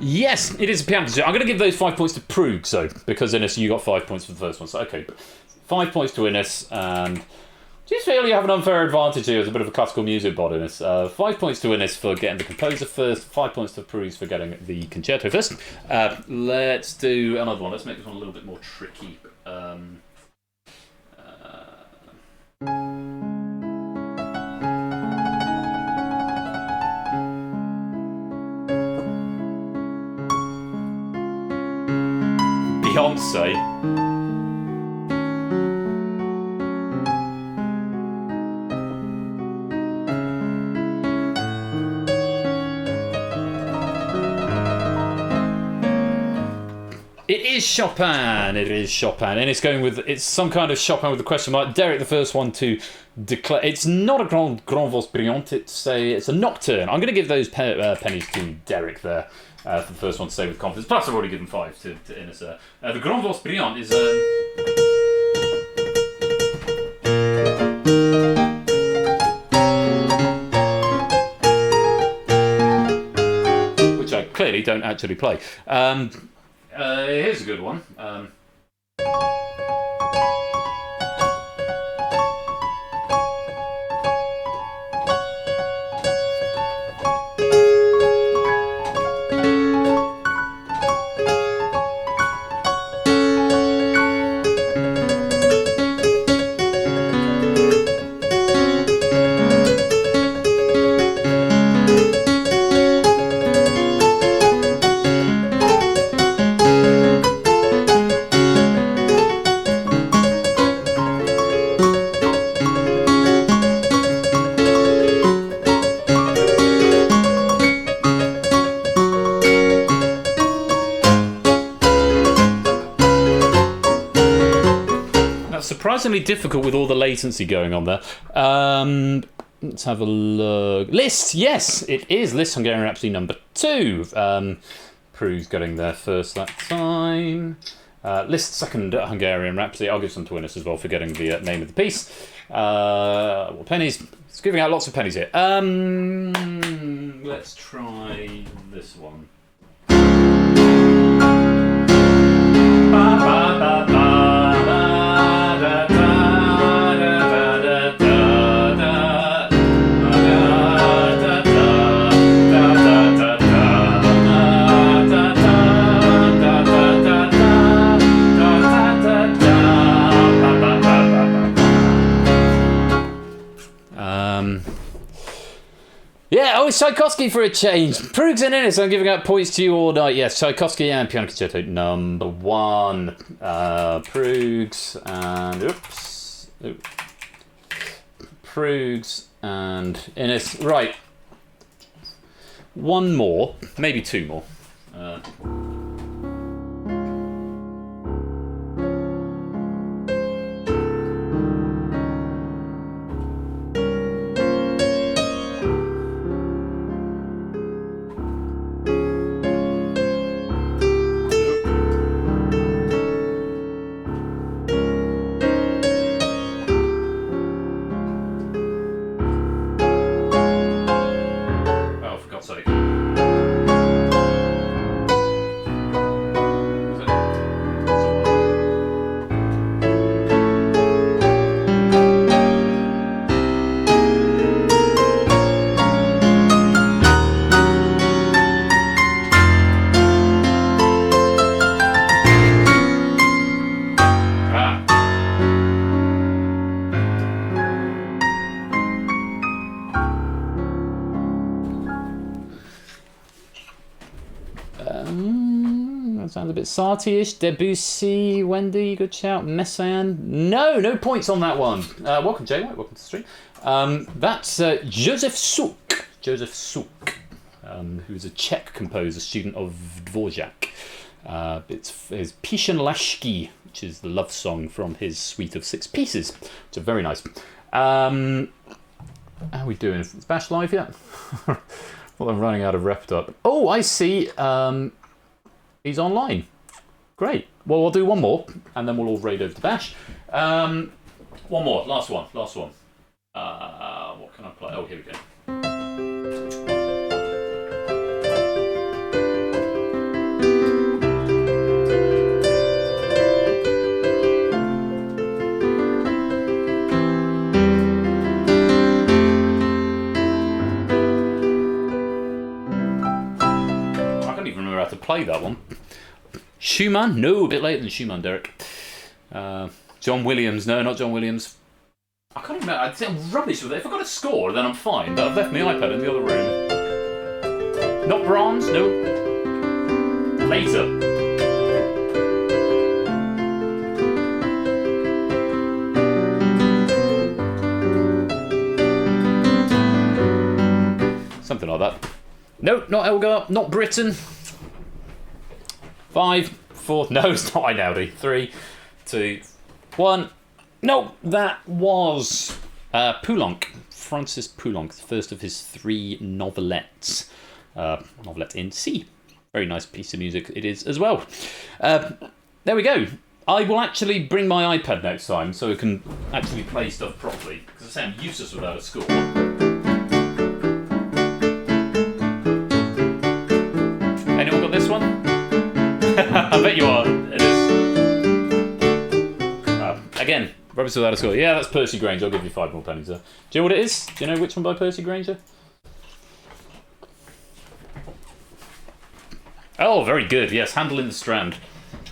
Yes, it is a piano concerto. I'm going to give those 5 points to Prug, so because Innes, you got 5 points for the first one. So okay, 5 points to Innes, and do you feel you have an unfair advantage here as a bit of a classical music bod, Innes? 5 points to Innes for getting the composer first, 5 points to Prug for getting the concerto first. Let's do another one. Let's make this one a little bit more tricky. Beyonce. It is Chopin. It is Chopin, and it's some kind of Chopin with a question mark. Derek, the first one to declare. It's not a grand voix brillante. It's a nocturne. I'm going to give those pennies to Derek there. For the first one to say with confidence. Plus, I've already given 5 to Innes. The Grand Voix Brillante is which I clearly don't actually play. Here's a good one. Surprisingly difficult with all the latency going on there. Let's have a look. Liszt, yes, it is Liszt Hungarian Rhapsody number 2. Prug's getting there first that time. Liszt second Hungarian Rhapsody. I'll give some to Innes as well for getting the name of the piece. Well, pennies. It's giving out lots of pennies here. Let's try this one. Ba, ba, ba, ba. Yeah, oh, it's Tchaikovsky for a change. Prug's and Innes, I'm giving out points to you all night. Yes, Tchaikovsky and Piano Concerto number 1. Prug's and... Oops. Prug's and Innes. Right. One more. Maybe 2 more. Sounds a bit Satie-ish. Debussy, Wendy, good shout. Messiaen. No points on that one. Welcome, Jay White. Welcome to the stream. That's Josef Suk. Josef Suk, who's a Czech composer, student of Dvorak. It's his Píseň lásky, which is the love song from his suite of 6 pieces, which are very nice. How are we doing? Is Bash live yet? Well, I'm running out of repertoire. Oh, I see. He's online. Great. Well, we'll do one more, and then we'll all raid over to Bash. One more. Last one. What can I play? Oh, here we go. I can't even remember how to play that one. Schumann? No, a bit later than Schumann, Derek. John Williams? No, not John Williams. I can't remember. I'm rubbish with it. If I've got a score, then I'm fine. But I've left my iPad in the other room. Not Brahms? No. Later. Something like that. No, not Elgar. Not Britain. 5, 4. No, it's not Einaudi. 3, 2, 1. No, that was Poulenc. Francis Poulenc, the first of his 3 novelettes. Novelette in C. Very nice piece of music it is as well. There we go. I will actually bring my iPad next time so I can actually play stuff properly. Because I say I'm useless without a score. Anyone got this one? I bet you are. It is. Again, rubbish without a score. Yeah, that's Percy Granger. I'll give you 5 more pennies there. Do you know what it is? Do you know which one by Percy Granger? Oh, very good. Yes, Handel in the Strand.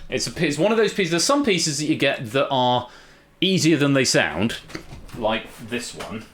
It's one of those pieces. There's some pieces that you get that are easier than they sound, like this one.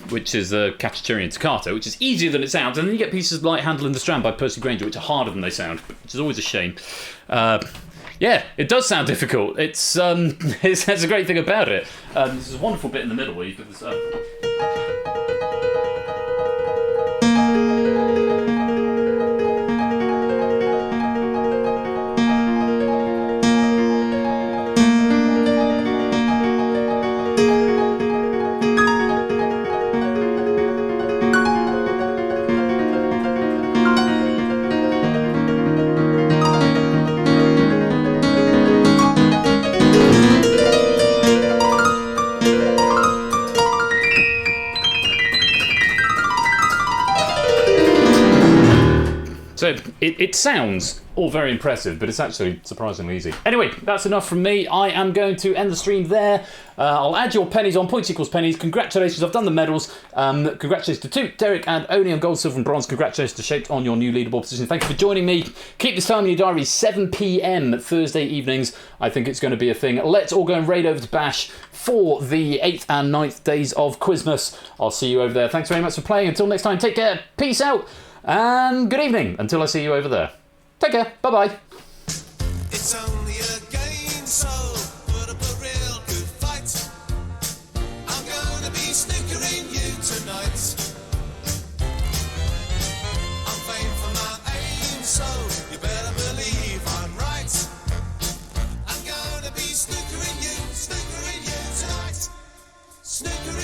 Which is a Cacciaturian Toccata, which is easier than it sounds, and then you get pieces like Handel in the Strand by Percy Granger, which are harder than they sound, which is always a shame. Yeah, it does sound difficult. It's that's a great thing about it. There's a wonderful bit in the middle where you put this up. So it sounds all very impressive, but it's actually surprisingly easy. Anyway, that's enough from me. I am going to end the stream there. I'll add your pennies on. Points equals pennies. Congratulations, I've done the medals. Congratulations to Toot, Derek and Oni on gold, silver and bronze. Congratulations to Shaped on your new leaderboard position. Thank you for joining me. Keep this time in your diaries, 7 PM Thursday evenings. I think it's going to be a thing. Let's all go and raid over to Bash for the 8th and 9th days of Quizmas. I'll see you over there. Thanks very much for playing. Until next time, take care. Peace out. And good evening until I see you over there. Take care. Bye-bye. It's only a game, so put up a real good fight. I'm gonna be snickering you tonight. I'm famed for my aim, so you better believe I'm right. I'm gonna be snickering you tonight. Snickering